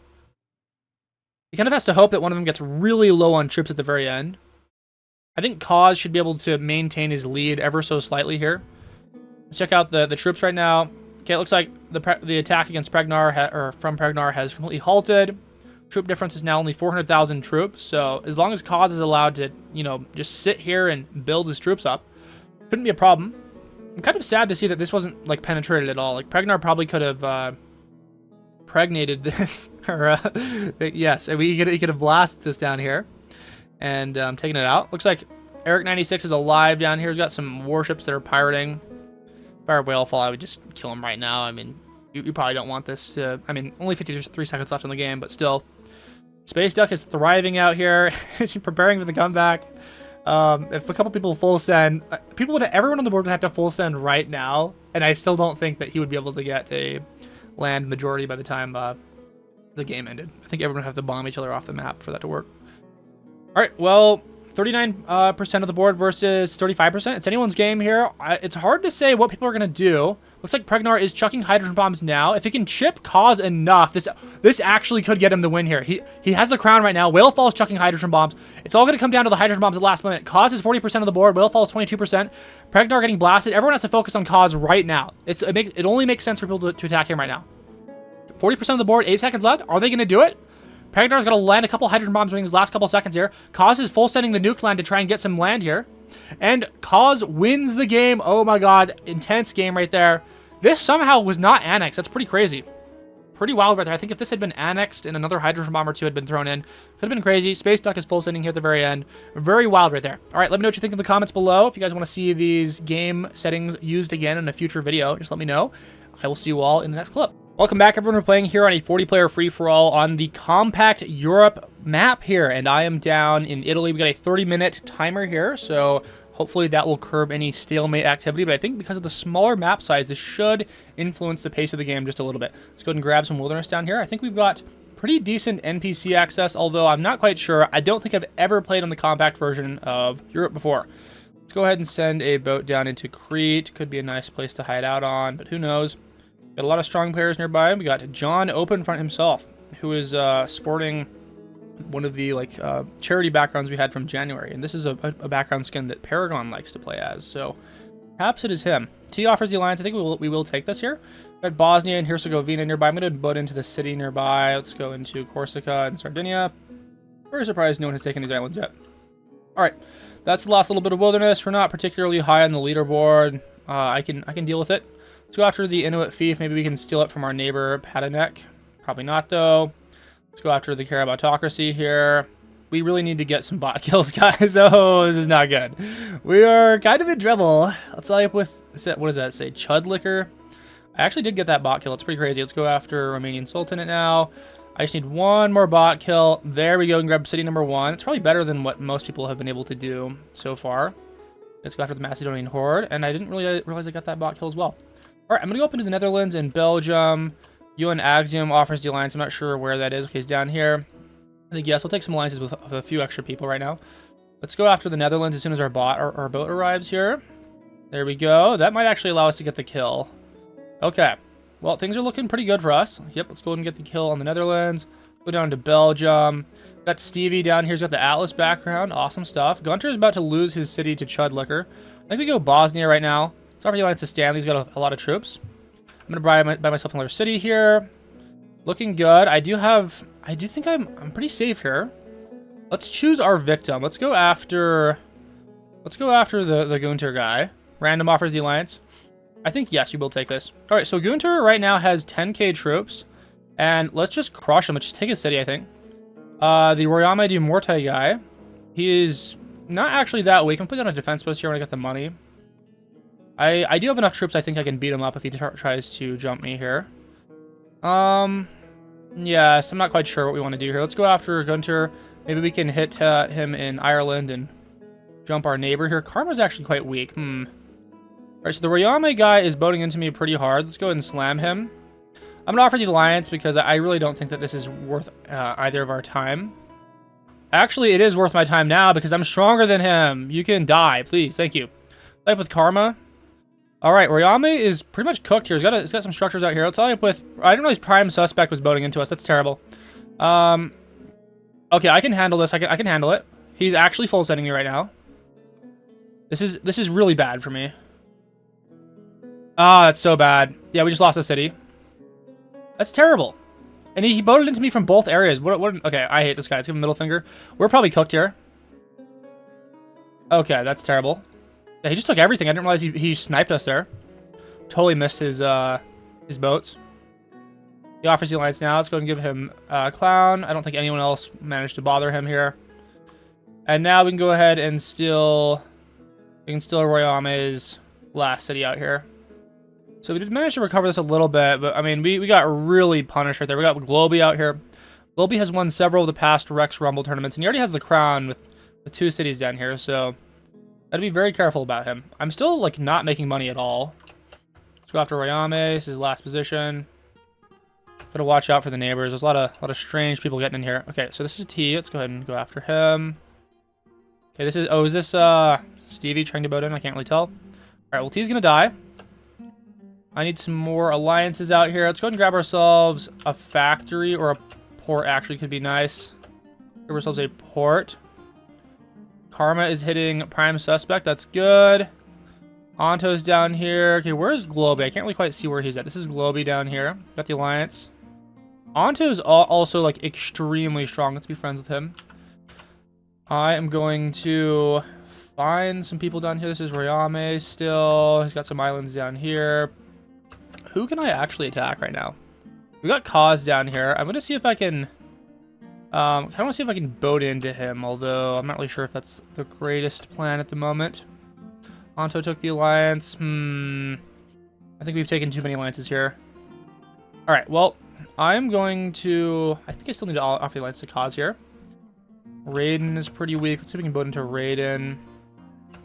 He kind of has to hope that one of them gets really low on troops at the very end. I think Caaz should be able to maintain his lead ever so slightly here. Let's check out the troops right now. Okay, it looks like the attack against Pregnar, or from Pregnar, has completely halted. Troop difference is now only 400,000 troops. So as long as Caaz is allowed to, you know, just sit here and build his troops up, couldn't be a problem. I'm kind of sad to see that this wasn't, like, penetrated at all. Like, Pregnar probably could have pregnated this. Or, yes, he could have blasted this down here and taken it out. Looks like Eric 96 is alive down here. He's got some warships that are pirating. Fire Whalefall, I would just kill him right now. I mean, you probably don't want this to... I mean, only 53 seconds left in the game, but still. Space Duck is thriving out here. Preparing for the comeback. If a couple people full send, everyone on the board would have to full send right now, and I still don't think that he would be able to get a land majority by the time the game ended. I think everyone would have to bomb each other off the map for that to work. All right, well, 39% of the board versus 35%. It's anyone's game here. It's hard to say what people are going to do. Looks like Pregnar is chucking hydrogen bombs now. If he can chip Caaz enough, this actually could get him the win here. He has the crown right now. Whalefall's chucking hydrogen bombs. It's all going to come down to the hydrogen bombs at the last minute. Caaz is 40% of the board. Whalefall's 22%. Pregnar getting blasted. Everyone has to focus on Caaz right now. It only makes sense for people to attack him right now. 40% of the board, 8 seconds left. Are they going to do it? Pregnar's going to land a couple hydrogen bombs during his last couple seconds here. Caaz is full sending the nuke land to try and get some land here. And Caaz wins the game. Oh my god. Intense game right there. This somehow was not annexed. That's pretty crazy. Pretty wild right there. I think if this had been annexed and another hydrogen bomb or two had been thrown in, could have been crazy. Space Duck is full sending here at the very end. Very wild right there. All right, let me know what you think in the comments below. If you guys want to see these game settings used again in a future video, just let me know. I will see you all in the next clip. Welcome back, everyone. We're playing here on a 40-player free-for-all on the Compact Europe map here, and I am down in Italy. We got a 30-minute timer here, so hopefully that will curb any stalemate activity, but I think because of the smaller map size, this should influence the pace of the game just a little bit. Let's go ahead and grab some wilderness down here. I think we've got pretty decent NPC access, although I'm not quite sure. I don't think I've ever played on the compact version of Europe before. Let's go ahead and send a boat down into Crete. Could be a nice place to hide out on, but who knows. Got a lot of strong players nearby. We got John OpenFront himself, who is sporting one of the charity backgrounds we had from January, and this is a background skin that Paragon likes to play as. So perhaps it is him. T offers the alliance. I think we will take this here. Got Bosnia and Herzegovina nearby. I'm going to boat into the city nearby. Let's go into Corsica and Sardinia. Very surprised no one has taken these islands yet. All right, that's the last little bit of wilderness. We're not particularly high on the leaderboard. I can deal with it. Let's go after the Inuit Fief. Maybe we can steal it from our neighbor, Patanek. Probably not, though. Let's go after the Carabautocracy here. We really need to get some bot kills, guys. Oh, this is not good. We are kind of in trouble. Let's tell you with, what does that say? Chud Liquor. I actually did get that bot kill. It's pretty crazy. Let's go after Romanian Sultanate now. I just need one more bot kill. There we go, and grab city number 1. It's probably better than what most people have been able to do so far. Let's go after the Macedonian Horde, and I didn't really realize I got that bot kill as well. All right, I'm going to go up into the Netherlands and Belgium. UN Axiom offers the alliance. I'm not sure where that is. Okay, it's down here. I think, yes, we'll take some alliances with a few extra people right now. Let's go after the Netherlands as soon as our boat arrives here. There we go. That might actually allow us to get the kill. Okay. Well, things are looking pretty good for us. Yep, let's go ahead and get the kill on the Netherlands. Go down to Belgium. Got Stevie down here. He's got the Atlas background. Awesome stuff. Gunter is about to lose his city to Chud Liquor. I think we go Bosnia right now. Let's offer the alliance to Stanley. He's got a lot of troops. I'm going to buy myself another city here. Looking good. I do think I'm pretty safe here. Let's choose our victim. Let's go after the Gunter guy. Random offers the alliance. I think, yes, we will take this. All right, so Gunter right now has 10k troops. And let's just crush him. Let's just take his city, I think. The Royame du Morte guy. He is not actually that weak. I'm putting down a defense post here when I get the money. I do have enough troops. I think I can beat him up if he tries to jump me here. Yes, I'm not quite sure what we want to do here. Let's go after Gunter. Maybe we can hit him in Ireland and jump our neighbor here. Karma's actually quite weak. All right, so the Royame guy is boating into me pretty hard. Let's go ahead and slam him. I'm going to offer the alliance because I really don't think that this is worth either of our time. Actually, it is worth my time now because I'm stronger than him. You can die, please. Thank you. Type with Karma. All right, Royame is pretty much cooked here. It's got some structures out here. Let's tell you with... I didn't realize Prime Suspect was boating into us. That's terrible. Okay, I can handle this. I can handle it. He's actually full sending me right now. This is really bad for me. Ah, that's so bad. Yeah, we just lost a city. That's terrible. And he boated into me from both areas. Okay, I hate this guy. Let's give him a middle finger. We're probably cooked here. Okay, that's terrible. Yeah, he just took everything. I didn't realize he sniped us there. Totally missed his boats. He offers the alliance now. Let's go and give him Clown. I don't think anyone else managed to bother him here. And now we can go ahead and steal Royame's last city out here. So we did manage to recover this a little bit, but I mean, we got really punished right there. We got Globy out here. Globy has won several of the past Rex Rumble tournaments, and he already has the crown with 2 cities down here, so gotta be very careful about him. I'm still, like, not making money at all. Let's go after Royame. This is his last position. Gotta watch out for the neighbors. There's a lot of strange people getting in here. Okay, so this is T. Let's go ahead and go after him. Okay, this is... Oh, is this Stevie trying to boat in? I can't really tell. All right, well, T's gonna die. I need some more alliances out here. Let's go ahead and grab ourselves a factory, or a port actually could be nice. Grab ourselves a port. Karma is hitting prime suspect. That's good. Anto's down here. Okay, where's Globy? I can't really quite see where he's at. This is Globy down here. Got the alliance. Anto's also like extremely strong. Let's be friends with him. I am going to find some people down here. This is Royame still. He's got some islands down here. Who can I actually attack right now? We got Caaz down here. I'm going to see if I can... I want to see if I can boat into him, although I'm not really sure if that's the greatest plan at the moment. Anto took the alliance. I think we've taken too many alliances here. Alright, well, I'm going to... I think I still need to offer the alliance to Caaz here. Raiden is pretty weak. Let's see if we can boat into Raiden.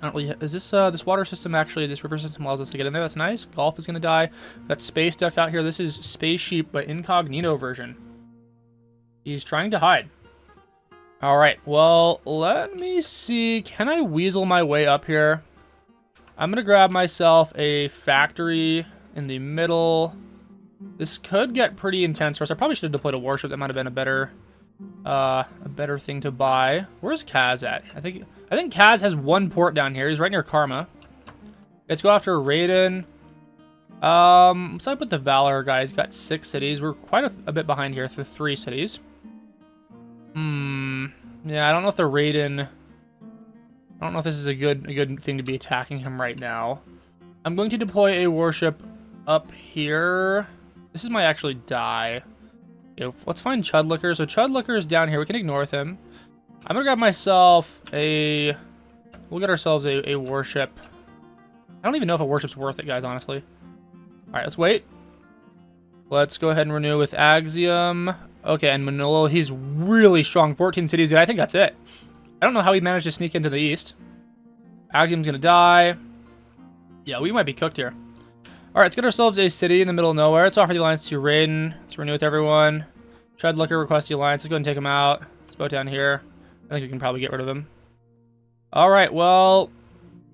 I don't really... Is this this water system actually... This river system allows us to get in there. That's nice. Golf is going to die. Got Space Duck out here. This is Space Sheep, but incognito version. He's trying to hide. Alright, well, let me see. Can I weasel my way up here? I'm going to grab myself a factory in the middle. This could get pretty intense for us. I probably should have deployed a warship. That might have been a better thing to buy. Where's Caaz at? I think Caaz has one port down here. He's right near Karma. Let's go after Raiden. Let's not put the Valor guy. He's got 6 cities. We're quite a bit behind here through 3 cities. Yeah, I don't know if the Raiden... I don't know if this is a good thing to be attacking him right now. I'm going to deploy a warship up here. This is my actually die. Okay, let's find Chudlicker. So Chudlicker is down here. We can ignore him. I'm gonna grab myself a... We'll get ourselves a warship. I don't even know if a warship's worth it, guys, honestly. Alright, let's wait. Let's go ahead and renew with Axiom. Okay, and Manolo, he's really strong. 14 cities, and I think that's it. I don't know how he managed to sneak into the east. Axiom's gonna die. Yeah, we might be cooked here. Alright, let's get ourselves a city in the middle of nowhere. Let's offer the alliance to Raiden. Let's renew with everyone. Chudlicker requests the alliance. Let's go ahead and take him out. Let's boat down here. I think we can probably get rid of him. Alright, well...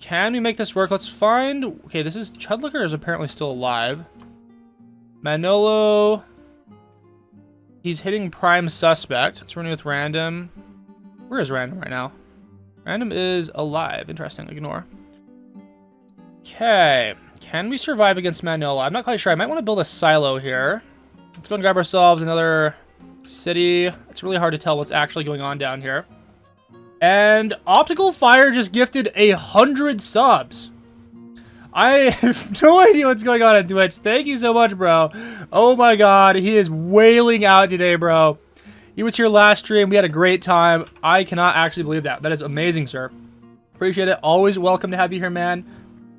Can we make this work? Let's find... Okay, this is... Chudlicker is apparently still alive. Manolo... He's hitting prime suspect. Let's renew with random. Where is random right now? Random is alive. Interesting. Ignore. Okay. Can we survive against Manolo? I'm not quite sure. I might want to build a silo here. Let's go and grab ourselves another city. It's really hard to tell what's actually going on down here. And Optical Fire just gifted 100 subs. I have no idea what's going on Twitch. Thank you so much, bro. Oh my god, he is wailing out today, bro. He was here last stream. We had a great time. I cannot actually believe that. That is amazing, sir. Appreciate it. Always welcome to have you here, man.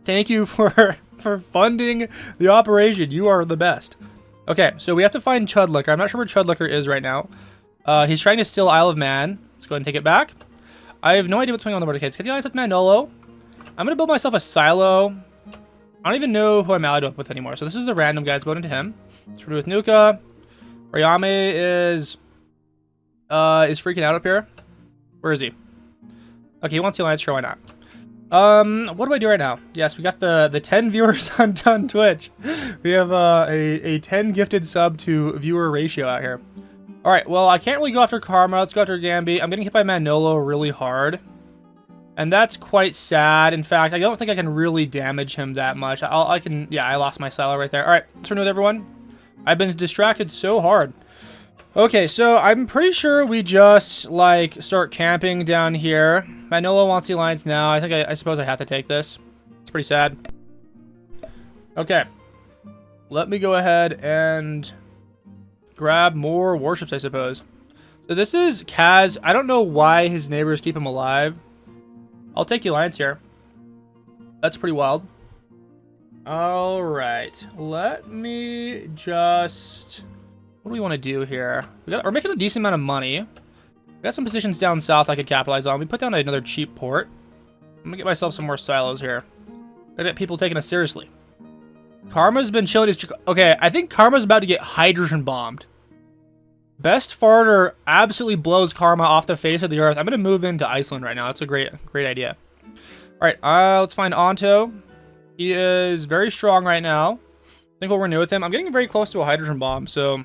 Thank you for funding the operation. You are the best. Okay, so we have to find Chudlicker. I'm not sure where Chudlicker is right now. He's trying to steal Isle of Man. Let's go ahead and take it back. I have no idea what's going on in the border. Let's get the alliance with Manolo. I'm going to build myself a silo. I don't even know who I'm allied up with anymore. So this is the random guy. Let's vote into him. Let's renew with Nuka. Ryame is freaking out up here. Where is he? Okay, he wants the alliance. Sure, why not? What do I do right now? Yes, we got the 10 viewers on Twitch. We have a 10 gifted sub to viewer ratio out here. All right, well, I can't really go after Karma. Let's go after Gambi. I'm getting hit by Manolo really hard. And that's quite sad. In fact, I don't think I can really damage him that much. Yeah, I lost my silo right there. All right, let's renew with everyone. I've been distracted so hard. Okay, so I'm pretty sure we just, like, start camping down here. Manolo wants the alliance now. I suppose I have to take this. It's pretty sad. Okay. Let me go ahead and grab more warships, I suppose. So this is Caaz. I don't know why his neighbors keep him alive. I'll take the alliance here. That's pretty wild. All right. Let me just... What do we want to do here? We're making a decent amount of money. We got some positions down south I could capitalize on. We put down another cheap port. I'm going to get myself some more silos here. I get people taking us seriously. Karma's been chilling. Okay, I think Karma's about to get hydrogen bombed. Best farter absolutely blows karma off the face of the earth. I'm going to move into Iceland right now. That's a great idea. All right, let's find Anto. He is very strong right now. I think we'll renew with him. I'm getting very close to a hydrogen bomb, so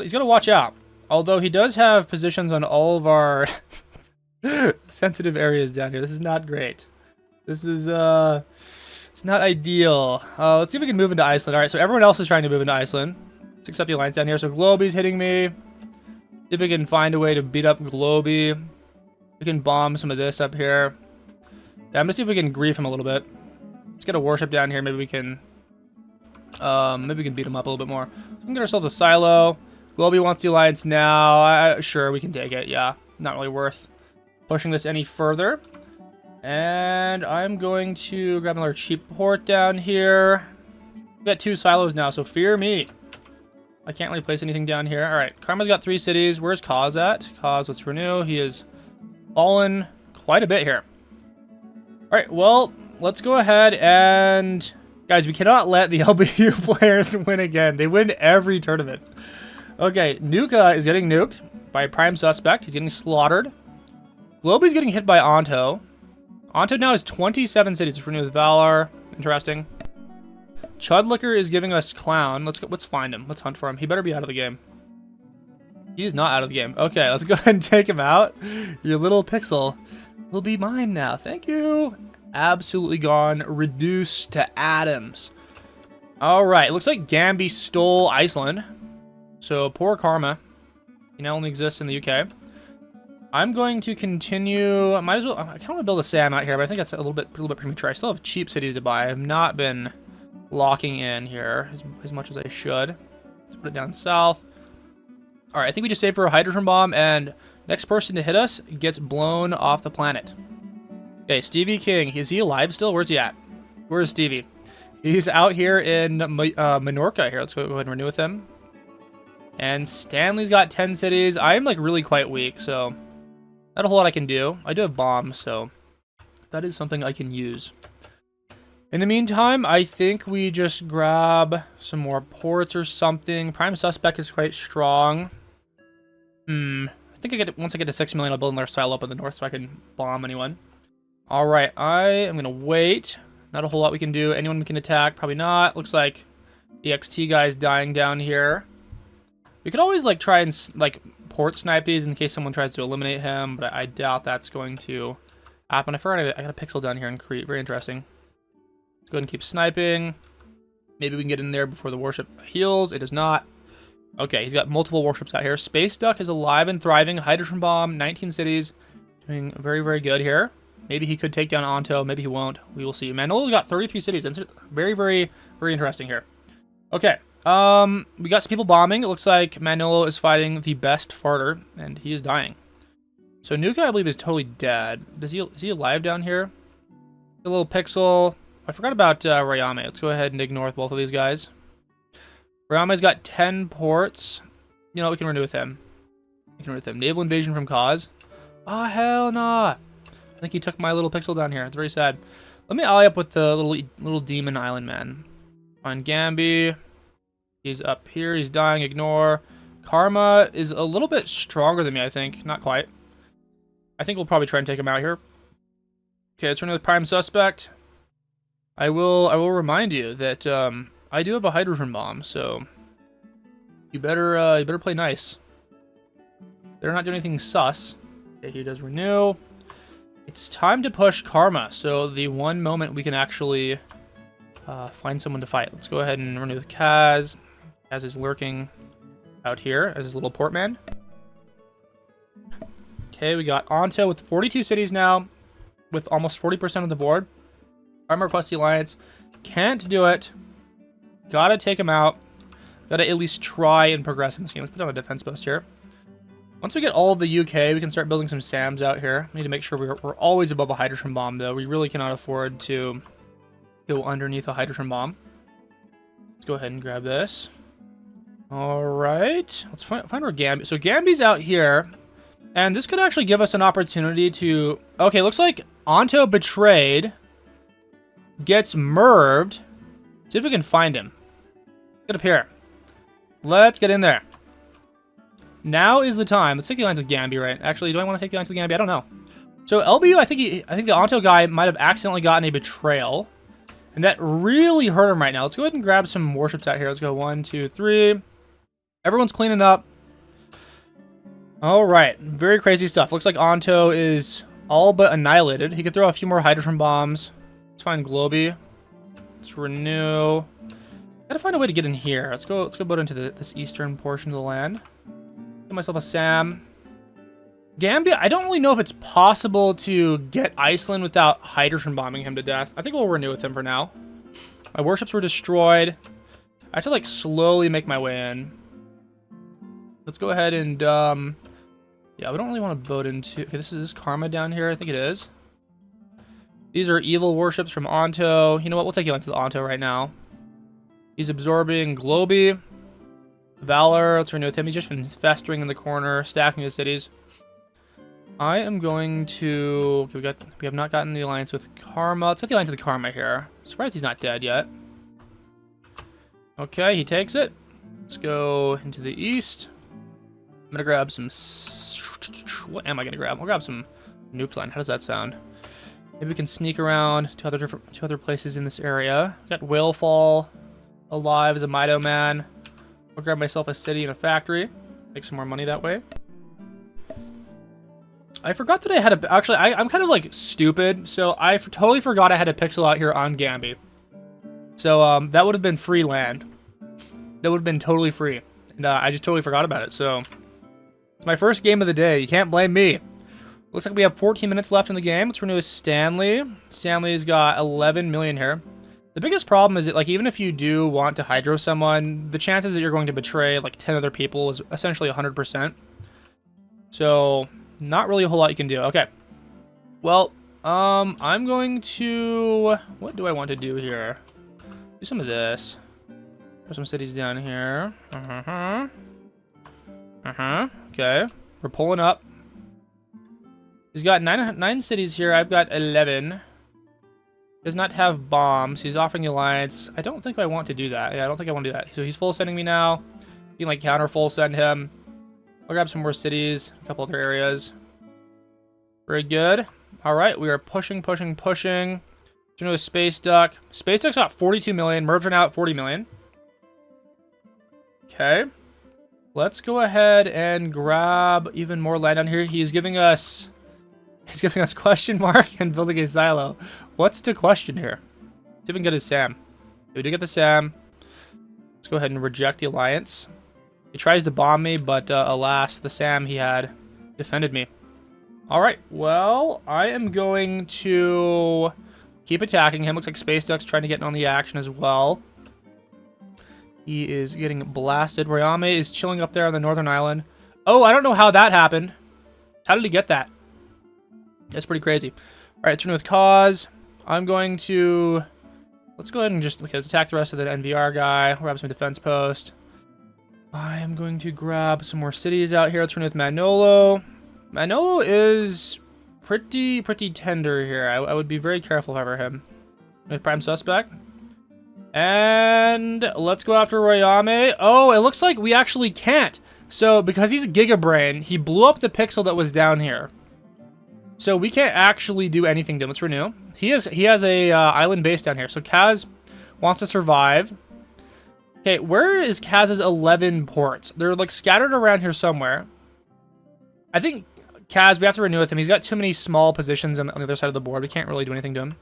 he's got to watch out. Although he does have positions on all of our sensitive areas down here. This is not great. This is, it's not ideal. Let's see if we can move into Iceland. All right, so everyone else is trying to move into Iceland. Let's accept the alliance down here. So Globy's hitting me. See if we can find a way to beat up Globy. We can bomb some of this up here. Yeah, I'm gonna see if we can grief him a little bit. Let's get a warship down here. Maybe we can beat him up a little bit more. So we can get ourselves a silo. Globy wants the alliance now. Sure, we can take it. Yeah, not really worth pushing this any further. And I'm going to grab another cheap port down here. We've got 2 silos now, so fear me. I can't really place anything down here. All right, Karma's got 3 cities. Where's Caaz at? Caaz, let's renew. He is fallen quite a bit here. All right, well, let's go ahead and... Guys, we cannot let the LBU players win again. They win every tournament. Okay, Nuka is getting nuked by a prime suspect. He's getting slaughtered. Globy's getting hit by Anto. Anto now has 27 cities to renew with Valor. Interesting. Chudlicker is giving us Clown. Let's find him. Let's hunt for him. He better be out of the game. He is not out of the game. Okay, let's go ahead and take him out. Your little pixel will be mine now. Thank you. Absolutely gone. Reduced to atoms. All right. It looks like Gamby stole Iceland. So poor Karma. He now only exists in the UK. I'm going to continue. Might as well. I kind of want to build a SAM out here, but I think that's a little bit premature. I still have cheap cities to buy. I have not been locking in here as much as I should. Let's put it down south. All right, I think we just saved for a hydrogen bomb, and next person to hit us gets blown off the planet. Okay, Stevie King. Is he alive still? Where's he at? Where's Stevie? He's out here in Menorca here. Let's go ahead and renew with him. And Stanley's got 10 cities. I'm like really quite weak, so not a whole lot I can do. I do have bombs, so that is something I can use. In the meantime, I think we just grab some more ports or something. Prime suspect is quite strong. I think once I get to 6 million, I'll build another silo up in the north so I can bomb anyone. All right, I am going to wait. Not a whole lot we can do. Anyone we can attack? Probably not. Looks like the XT guy is dying down here. We could always like try and like port snipe these in case someone tries to eliminate him, but I doubt that's going to happen. I forgot I got a pixel down here in Crete. Very interesting. Let's go ahead and keep sniping. Maybe we can get in there before the warship heals. It does not. Okay, he's got multiple warships out here. Space Duck is alive and thriving. Hydrogen Bomb, 19 cities. Doing very, very good here. Maybe he could take down Anto. Maybe he won't. We will see. Manolo's got 33 cities. It's very, very, very interesting here. Okay. We got some people bombing. It looks like Manolo is fighting the best farter, and he is dying. So Nuka, I believe, is totally dead. Is he alive down here? A little pixel. I forgot about Rayame. Let's go ahead and ignore both of these guys. Rayame's got 10 ports. You know, we can renew with him. We can renew with him. Naval invasion from Caaz. Oh, hell nah. I think he took my little pixel down here. It's very sad. Let me ally up with the little demon island man. Find Gamby. He's up here. He's dying. Ignore. Karma is a little bit stronger than me, I think. Not quite. I think we'll probably try and take him out here. Okay, let's run with Prime Suspect. I will remind you that I do have a hydrogen bomb, so you better play nice. Better not do anything sus. Okay, he does renew. It's time to push Karma, so the one moment we can actually find someone to fight. Let's go ahead and renew with Caaz. Caaz is lurking out here as his little portman. Okay, we got Anto with 42 cities now, with almost 40% of the board. Armor Quest the Alliance. Can't do it. Gotta take him out. Gotta at least try and progress in this game. Let's put down a defense post here. Once we get all of the UK, we can start building some SAMs out here. We need to make sure we're always above a hydrogen bomb, though. We really cannot afford to go underneath a hydrogen bomb. Let's go ahead and grab this. All right. Let's find where Gamby... So Gamby's out here. And this could actually give us an opportunity to... Okay, looks like Anto betrayed. Gets merved. See if we can find him. Get up here. Let's get in there. Now is the time. Let's take the alliance with Gambi, right? Actually, do I want to take the alliance with Gambi? I don't know. So LBU, I think the Onto guy might have accidentally gotten a betrayal. And that really hurt him right now. Let's go ahead and grab some warships out here. Let's go 1, 2, 3. Everyone's cleaning up. All right. Very crazy stuff. Looks like Onto is all but annihilated. He could throw a few more hydrogen bombs. Let's find Globy. Let's renew. Gotta find a way to get in here. Let's go boat into this eastern portion of the land. Get myself a SAM. Gambia, I don't really know if it's possible to get Iceland without hydrogen bombing him to death. I think we'll renew with him for now. My warships were destroyed. I have to, like, slowly make my way in. Let's go ahead and, yeah, we don't really want to boat into... Okay, this is Karma down here. I think it is. These are evil warships from Onto. You know what? We'll take you onto the Onto right now. He's absorbing Globy. Valor, let's renew with him. He's just been festering in the corner, stacking his cities. I am going to... Okay, we have not gotten the alliance with Karma. Let's get the alliance with Karma here. Surprised he's not dead yet. Okay, he takes it. Let's go into the east. I'm gonna grab some... What am I gonna grab? I'll grab some nuke line. How does that sound? Maybe we can sneak around to other places in this area. Got Whalefall alive as a Mido man. I'll grab myself a city and a factory. Make some more money that way. I forgot that I had a... Actually, I'm kind of, like, stupid. So I totally forgot I had a pixel out here on Gambi. So, that would have been free land. That would have been totally free. And I just totally forgot about it. So, it's my first game of the day. You can't blame me. Looks like we have 14 minutes left in the game. Let's renew with Stanley. Stanley's got 11 million here. The biggest problem is that, like, even if you do want to hydro someone, the chances that you're going to betray, like, 10 other people is essentially 100%. So... not really a whole lot you can do. Okay. Well, I'm going to... What do I want to do here? Do some of this. There's some cities down here. Okay. We're pulling up. He's got 9 cities here. I've got 11. Does not have bombs. He's offering the alliance. I don't think I want to do that. Yeah, I don't think I want to do that. So he's full sending me now. You can, like, counter full send him. I'll grab some more cities, a couple other areas. Very good. All right, we are pushing. You know, Space Duck. Space Duck's got 42 million. Mervs are now at 40 million. Okay. Let's go ahead and grab even more land down here. He's giving us question mark and building a silo. What's to question here? See if we can get his SAM. We did get the SAM. Let's go ahead and reject the alliance. He tries to bomb me, but alas, the SAM he had defended me. Alright, well, I am going to keep attacking him. Looks like Space Duck's trying to get in on the action as well. He is getting blasted. Royame is chilling up there on the northern island. Oh, I don't know how that happened. How did he get that? That's pretty crazy. Alright, turn with Cause. I'm going to... Let's go ahead and just let's attack the rest of the NVR guy. Grab some defense post. I am going to grab some more cities out here. Let's run with Manolo. Manolo is pretty tender here. I would be very careful if I were him. With Prime Suspect. And let's go after Royame. Oh, it looks like we actually can't. So, because he's a Gigabrain, he blew up the pixel that was down here. So, we can't actually do anything to him. Let's renew. He has a island base down here. So, Kaz wants to survive. Okay, where is Kaz's 11 ports? They're, like, scattered around here somewhere. I think Kaz, we have to renew with him. He's got too many small positions on the other side of the board. We can't really do anything to him.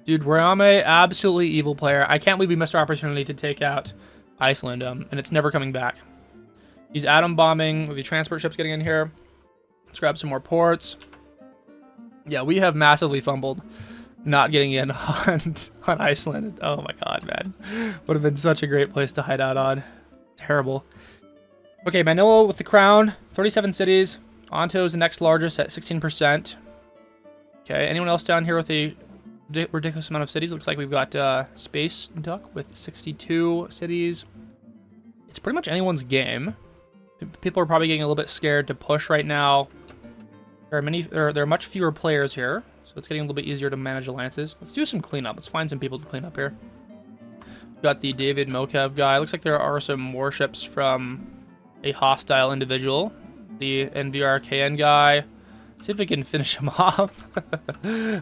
Dude, Royame, absolutely evil player. I can't believe we missed our opportunity to take out Iceland, and it's never coming back. He's atom bombing with the transport ships getting in here. Let's grab some more ports. Yeah, we have massively fumbled not getting in on Iceland. Oh my god, man. Would have been such a great place to hide out on. Terrible. Okay, Manila with the crown. 37 cities. Onto is the next largest at 16%. Okay, anyone else down here with a ridiculous amount of cities? Looks like we've got Space Duck with 62 cities. It's pretty much anyone's game. People are probably getting a little bit scared to push right now. There are much fewer players here, so it's getting a little bit easier to manage alliances. Let's do some cleanup. Let's find some people to clean up here. We've got the David Mokev guy. Looks like there are some warships from a hostile individual, the NVRKN guy. See if we can finish him off.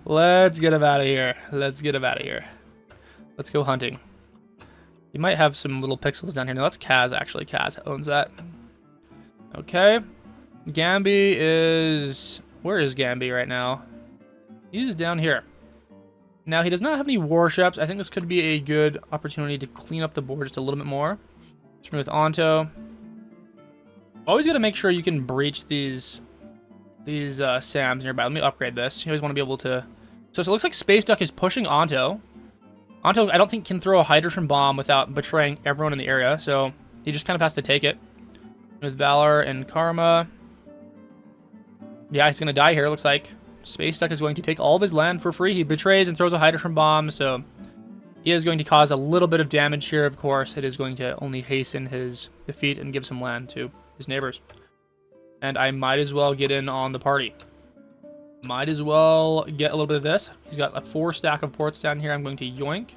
Let's get him out of here. Let's get him out of here. Let's go hunting. You might have some little pixels down here. No, that's Caaz, actually. Caaz owns that. Okay. Gambi is... Where is Gambi right now? He's down here. Now, he does not have any warships. I think this could be a good opportunity to clean up the board just a little bit more. Starting with Onto. Always got to make sure you can breach these SAMs nearby. Let me upgrade this. You always want to be able to... So it looks like Space Duck is pushing Onto. Onto, I don't think, can throw a hydrogen bomb without betraying everyone in the area, so he just kind of has to take it. With Valor and Karma. Yeah, he's going to die here, looks like. Space Duck is going to take all of his land for free. He betrays and throws a hydrogen bomb, so he is going to cause a little bit of damage here, of course. It is going to only hasten his defeat and give some land to his neighbors. And I might as well get in on the party. Might as well get a little bit of this. He's got a 4 stack of ports down here. I'm going to yoink.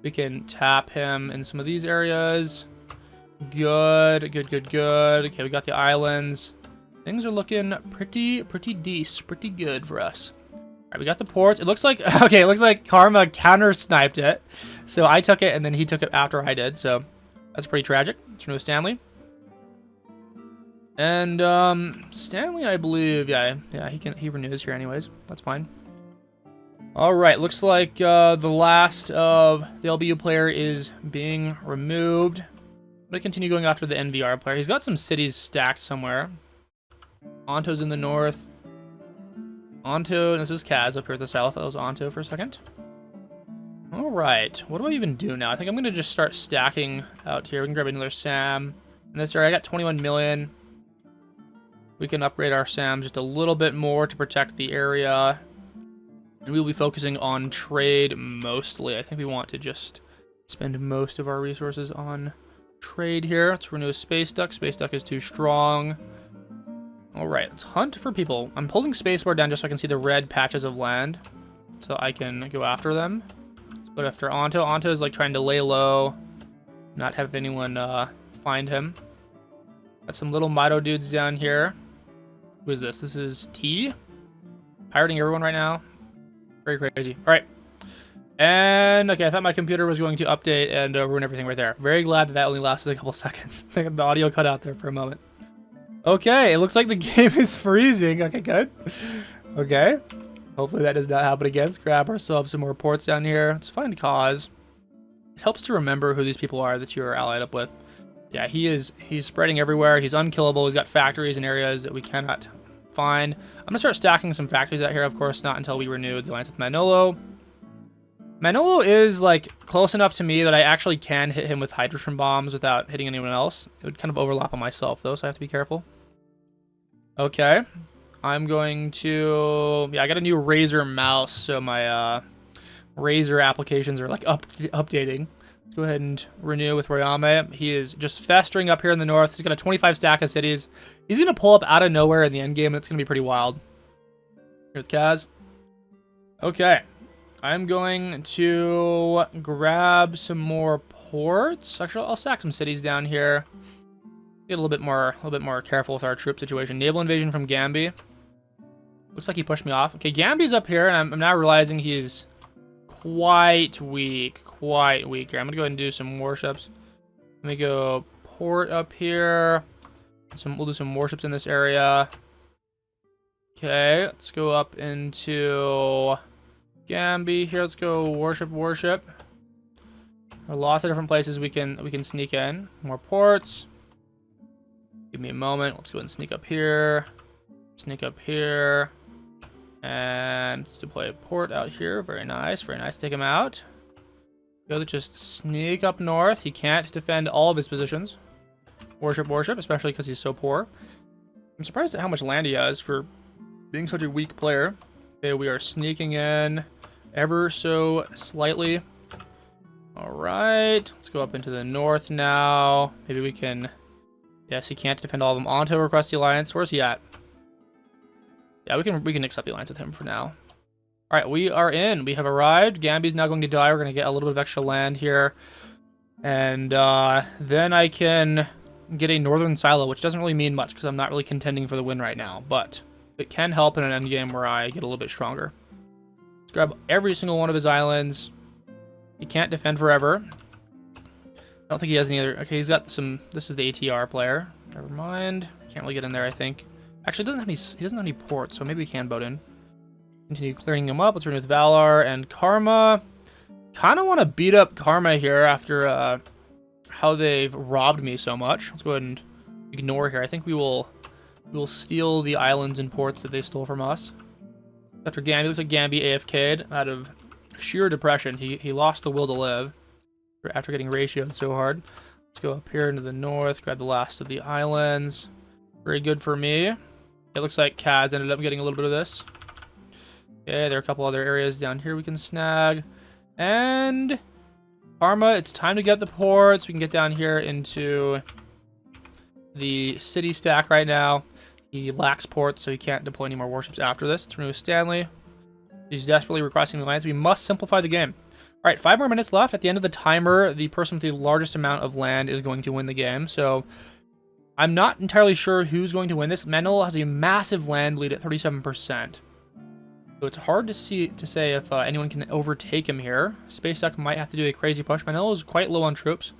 We can tap him in some of these areas. Good, good, good, good. Okay, we got the islands. Things are looking pretty decent, pretty good for us. All right, we got the ports. It looks like, okay, it looks like Karma counter-sniped it. So I took it, and then he took it after I did. So that's pretty tragic. Let's remove Stanley. And Stanley, I believe, yeah, he renews here anyways. That's fine. All right, looks like the last of the LBU player is being removed. I'm gonna continue going after the NVR player. He's got some cities stacked somewhere. Onto's in the north. Onto, and this is Caaz up here at the south. That was Onto for a second. All right, what do I even do now? I think I'm gonna just start stacking out here. We can grab another SAM. In this area, I got 21 million. We can upgrade our SAM just a little bit more to protect the area. And we'll be focusing on trade mostly. I think we want to just spend most of our resources on trade here. Let's renew Space Duck. Space Duck is too strong. All right, let's hunt for people. I'm holding spacebar down just so I can see the red patches of land. So I can go after them. Let's put after Onto. Onto is like trying to lay low. Not have anyone find him. Got some little Mito dudes down here. Who is this? This is T. Pirating everyone right now. Very crazy. All right. And, okay, I thought my computer was going to update and ruin everything right there. Very glad that only lasted a couple seconds. I think the audio cut out there for a moment. Okay, it looks like the game is freezing. Okay, good. Okay. Hopefully that does not happen again. Let's grab ourselves some more ports down here. Let's find Caaz. It helps to remember who these people are that you are allied up with. Yeah, he's spreading everywhere. He's unkillable. He's got factories in areas that we cannot find. I'm going to start stacking some factories out here. Of course, not until we renew the alliance with Manolo. Manolo is, like, close enough to me that I actually can hit him with hydrogen bombs without hitting anyone else. It would kind of overlap on myself, though, so I have to be careful. Okay. I'm going to... Yeah, I got a new Razer mouse, so my Razer applications are, like, updating. Go ahead and renew with Royame. He is just festering up here in the north. He's got a 25 stack of cities. He's going to pull up out of nowhere in the end game. It's going to be pretty wild. Here's Caaz. Okay. I'm going to grab some more ports. Actually, I'll stack some cities down here. Get a little bit more careful with our troop situation. Naval invasion from Gambi. Looks like he pushed me off. Okay, Gambi's up here, and I'm now realizing he's quite weak here. I'm gonna go ahead and do some warships. Let me go port up here. We'll do some warships in this area. Okay, let's go up into Gambi here. Let's go warship. There are lots of different places we can sneak in. More ports. Give me a moment. Let's go ahead and sneak up here. And let's deploy a port out here. Very nice. Very nice. Take him out. Go to just sneak up north. He can't defend all of his positions. Warship, especially because he's so poor. I'm surprised at how much land he has for being such a weak player. Okay, we are sneaking in ever so slightly. All right. Let's go up into the north now. Maybe we can... Yes, he can't defend all of them. Onto request the alliance. Where's he at? Yeah, we can accept the alliance with him for now. All right, we are in. We have arrived. Gambi's now going to die. We're going to get a little bit of extra land here. And then I can get a northern silo, which doesn't really mean much because I'm not really contending for the win right now, but it can help in an endgame where I get a little bit stronger. Let's grab every single one of his islands. He can't defend forever. I don't think he has any other... Okay, he's got some... This is the ATR player. Never mind. Can't really get in there, I think. Actually, he doesn't have any ports, so maybe we can boat in. Continue clearing him up. Let's run with Valor and Karma. Kind of want to beat up Karma here after how they've robbed me so much. Let's go ahead and ignore here. I think we will steal the islands and ports that they stole from us. After Gambi, looks like Gambi AFK'd out of sheer depression. He lost the will to live after getting ratioed so hard. Let's go up here into the north, grab the last of the islands. Very good for me. It looks like Kaz ended up getting a little bit of this. Okay, there are a couple other areas down here we can snag. And Karma, it's time to get the ports. We can get down here into the city stack right now. He lacks ports, so he can't deploy any more warships after this. Let's remove Stanley. He's desperately requesting the lands. We must simplify the game. All right, 5 more minutes left. At the end of the timer, the person with the largest amount of land is going to win the game. So I'm not entirely sure who's going to win this. Manolo has a massive land lead at 37%. So it's hard to say if anyone can overtake him here. Space Duck might have to do a crazy push. Manolo is quite low on troops.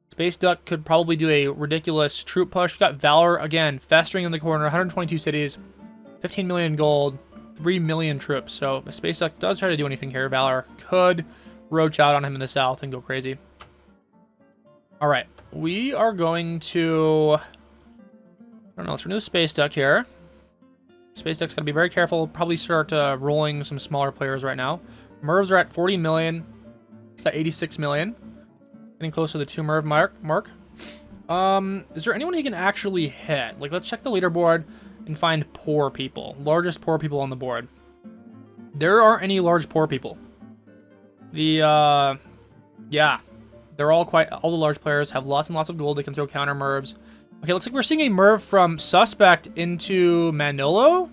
Space Duck could probably do a ridiculous troop push. We've got Valor, again, festering in the corner. 122 cities, 15 million gold, 3 million troops. So if Space Duck does try to do anything here, Valor could roach out on him in the south and go crazy. All right, we are going to... I don't know, let's renew Space Duck here. Space Duck's got to be very careful. Probably start rolling some smaller players right now. Mervs are at 40 million. It's got 86 million. Getting close to the 2 Merv mark. Is there anyone he can actually hit? Like, let's check the leaderboard and find poor people. Largest poor people on the board. There aren't any large poor people. Yeah. They're all the large players have lots and lots of gold. They can throw counter Mervs. Okay, looks like we're seeing a Merv from Suspect into Manolo.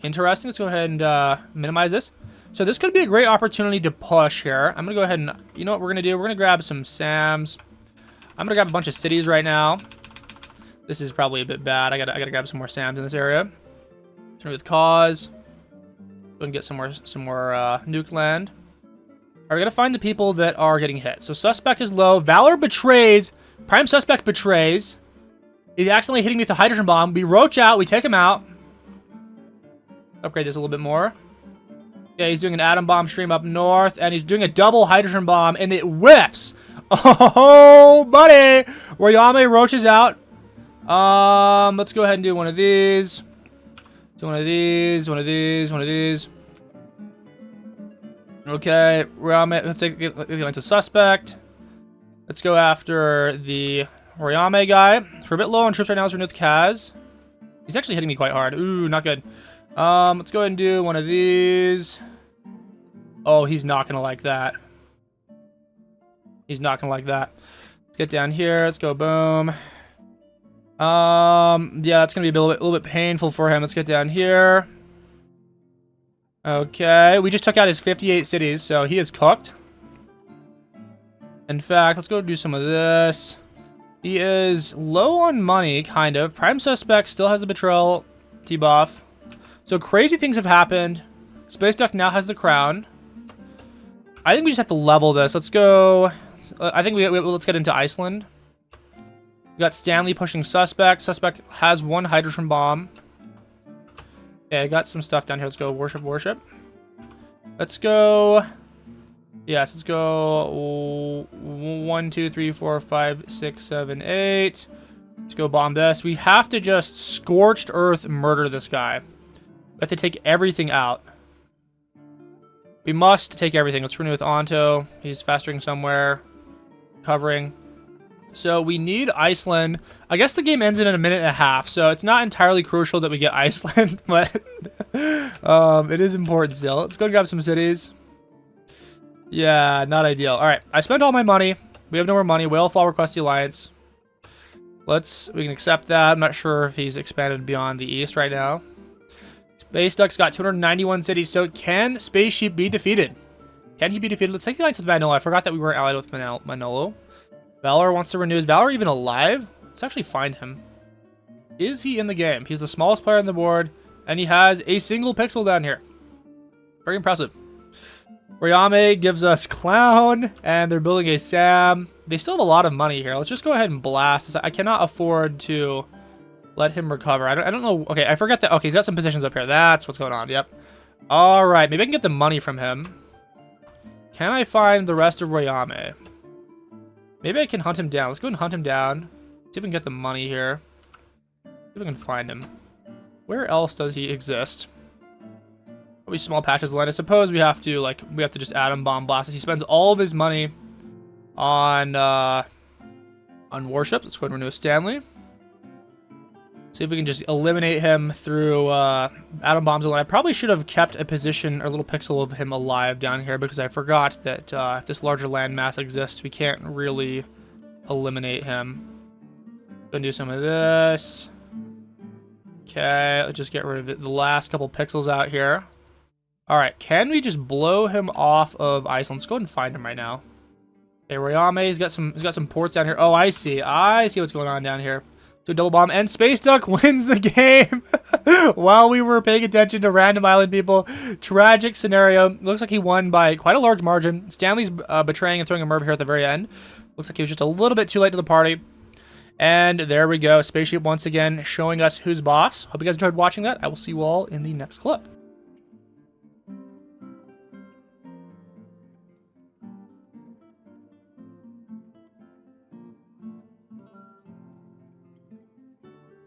Interesting. Let's go ahead and minimize this. So this could be a great opportunity to push here. I'm going to go ahead and... You know what we're going to do? We're going to grab some SAMs. I'm going to grab a bunch of cities right now. This is probably a bit bad. I gotta grab some more SAMs in this area. Turn with Cause. Go and get some more nuke land. All right, we gotta find the people that are getting hit. So Suspect is low. Valor betrays. Prime Suspect betrays. He's accidentally hitting me with a hydrogen bomb. We roach out. We take him out. Upgrade this a little bit more. Yeah, he's doing an atom bomb stream up north, and he's doing a double hydrogen bomb, and it whiffs. Oh, buddy! Royame roaches out. Let's go ahead and do one of these. Do one of these. One of these. One of these. Okay, Royame. Let's take it into Suspect. Let's go after the Royame guy. We're a bit low on troops right now, so we're with Kaz. He's actually hitting me quite hard. Ooh, not good. Let's go ahead and do one of these. Oh, he's not gonna like that. He's not gonna like that. Let's get down here. Let's go boom. Yeah, it's gonna be a little bit painful for him. Let's get down here. Okay, we just took out his 58 cities, so he is cooked. In fact, let's go do some of this. He is low on money, kind of. Prime Suspect still has the betrayal debuff. So crazy things have happened. Space Duck now has the crown. I think we just have to level this. Let's go. I think let's get into Iceland. We got Stanley pushing Suspect. Suspect has 1 hydrogen bomb. Okay, I got some stuff down here. Let's go worship. Let's go. Yes, let's go 1, 2, 3, 4, 5, 6, 7, 8. Let's go bomb this. We have to just scorched earth murder this guy. We have to take everything out. We must take everything. Let's renew with Anto. He's festering somewhere. Covering. So we need Iceland. I guess the game ends in a minute and a half, so it's not entirely crucial that we get Iceland, but it is important still. Let's go grab some cities. Yeah, not ideal. All right, I spent all my money. We have no more money. Whalefall requests the alliance. We can accept that. I'm not sure if he's expanded beyond the east right now. Space Duck's got 291 cities, so can Spaceship be defeated? Can he be defeated? Let's take the alliance with Manolo. I forgot that we were allied with Manolo. Valor wants to renew. Is Valor even alive? Let's actually find him. Is he in the game? He's the smallest player on the board, and he has a single pixel down here. Very impressive. Ryame gives us Clown, and they're building a Sam. They still have a lot of money here. Let's just go ahead and blast this. I cannot afford to let him recover. I don't know. Okay, I forget that. Okay, he's got some positions up here. That's what's going on. Yep. All right, maybe I can get the money from him. Can I find the rest of Ryame? Maybe I can hunt him down. Let's go and hunt him down. See if we can get the money here. See if we can find him. Where else does he exist? Probably small patches of land. I suppose we have to just atom bomb blast. He spends all of his money on warships. Let's go ahead and renew Stanley. See if we can just eliminate him through atom bombs alone. I probably should have kept a position or a little pixel of him alive down here because I forgot that if this larger landmass exists, we can't really eliminate him. Gonna do some of this. Okay, let's just get rid of it. The last couple pixels out here. All right, can we just blow him off of Iceland? Let's go ahead and find him right now. Okay, Ryame, he's got some ports down here. Oh, I see what's going on down here. So double bomb, and Space Duck wins the game while we were paying attention to random island people. Tragic scenario. Looks like he won by quite a large margin. Stanley's betraying and throwing a murder here at the very end. Looks like he was just a little bit too late to the party. And there we go. Spaceship once again showing us who's boss. Hope you guys enjoyed watching that. I will see you all in the next clip.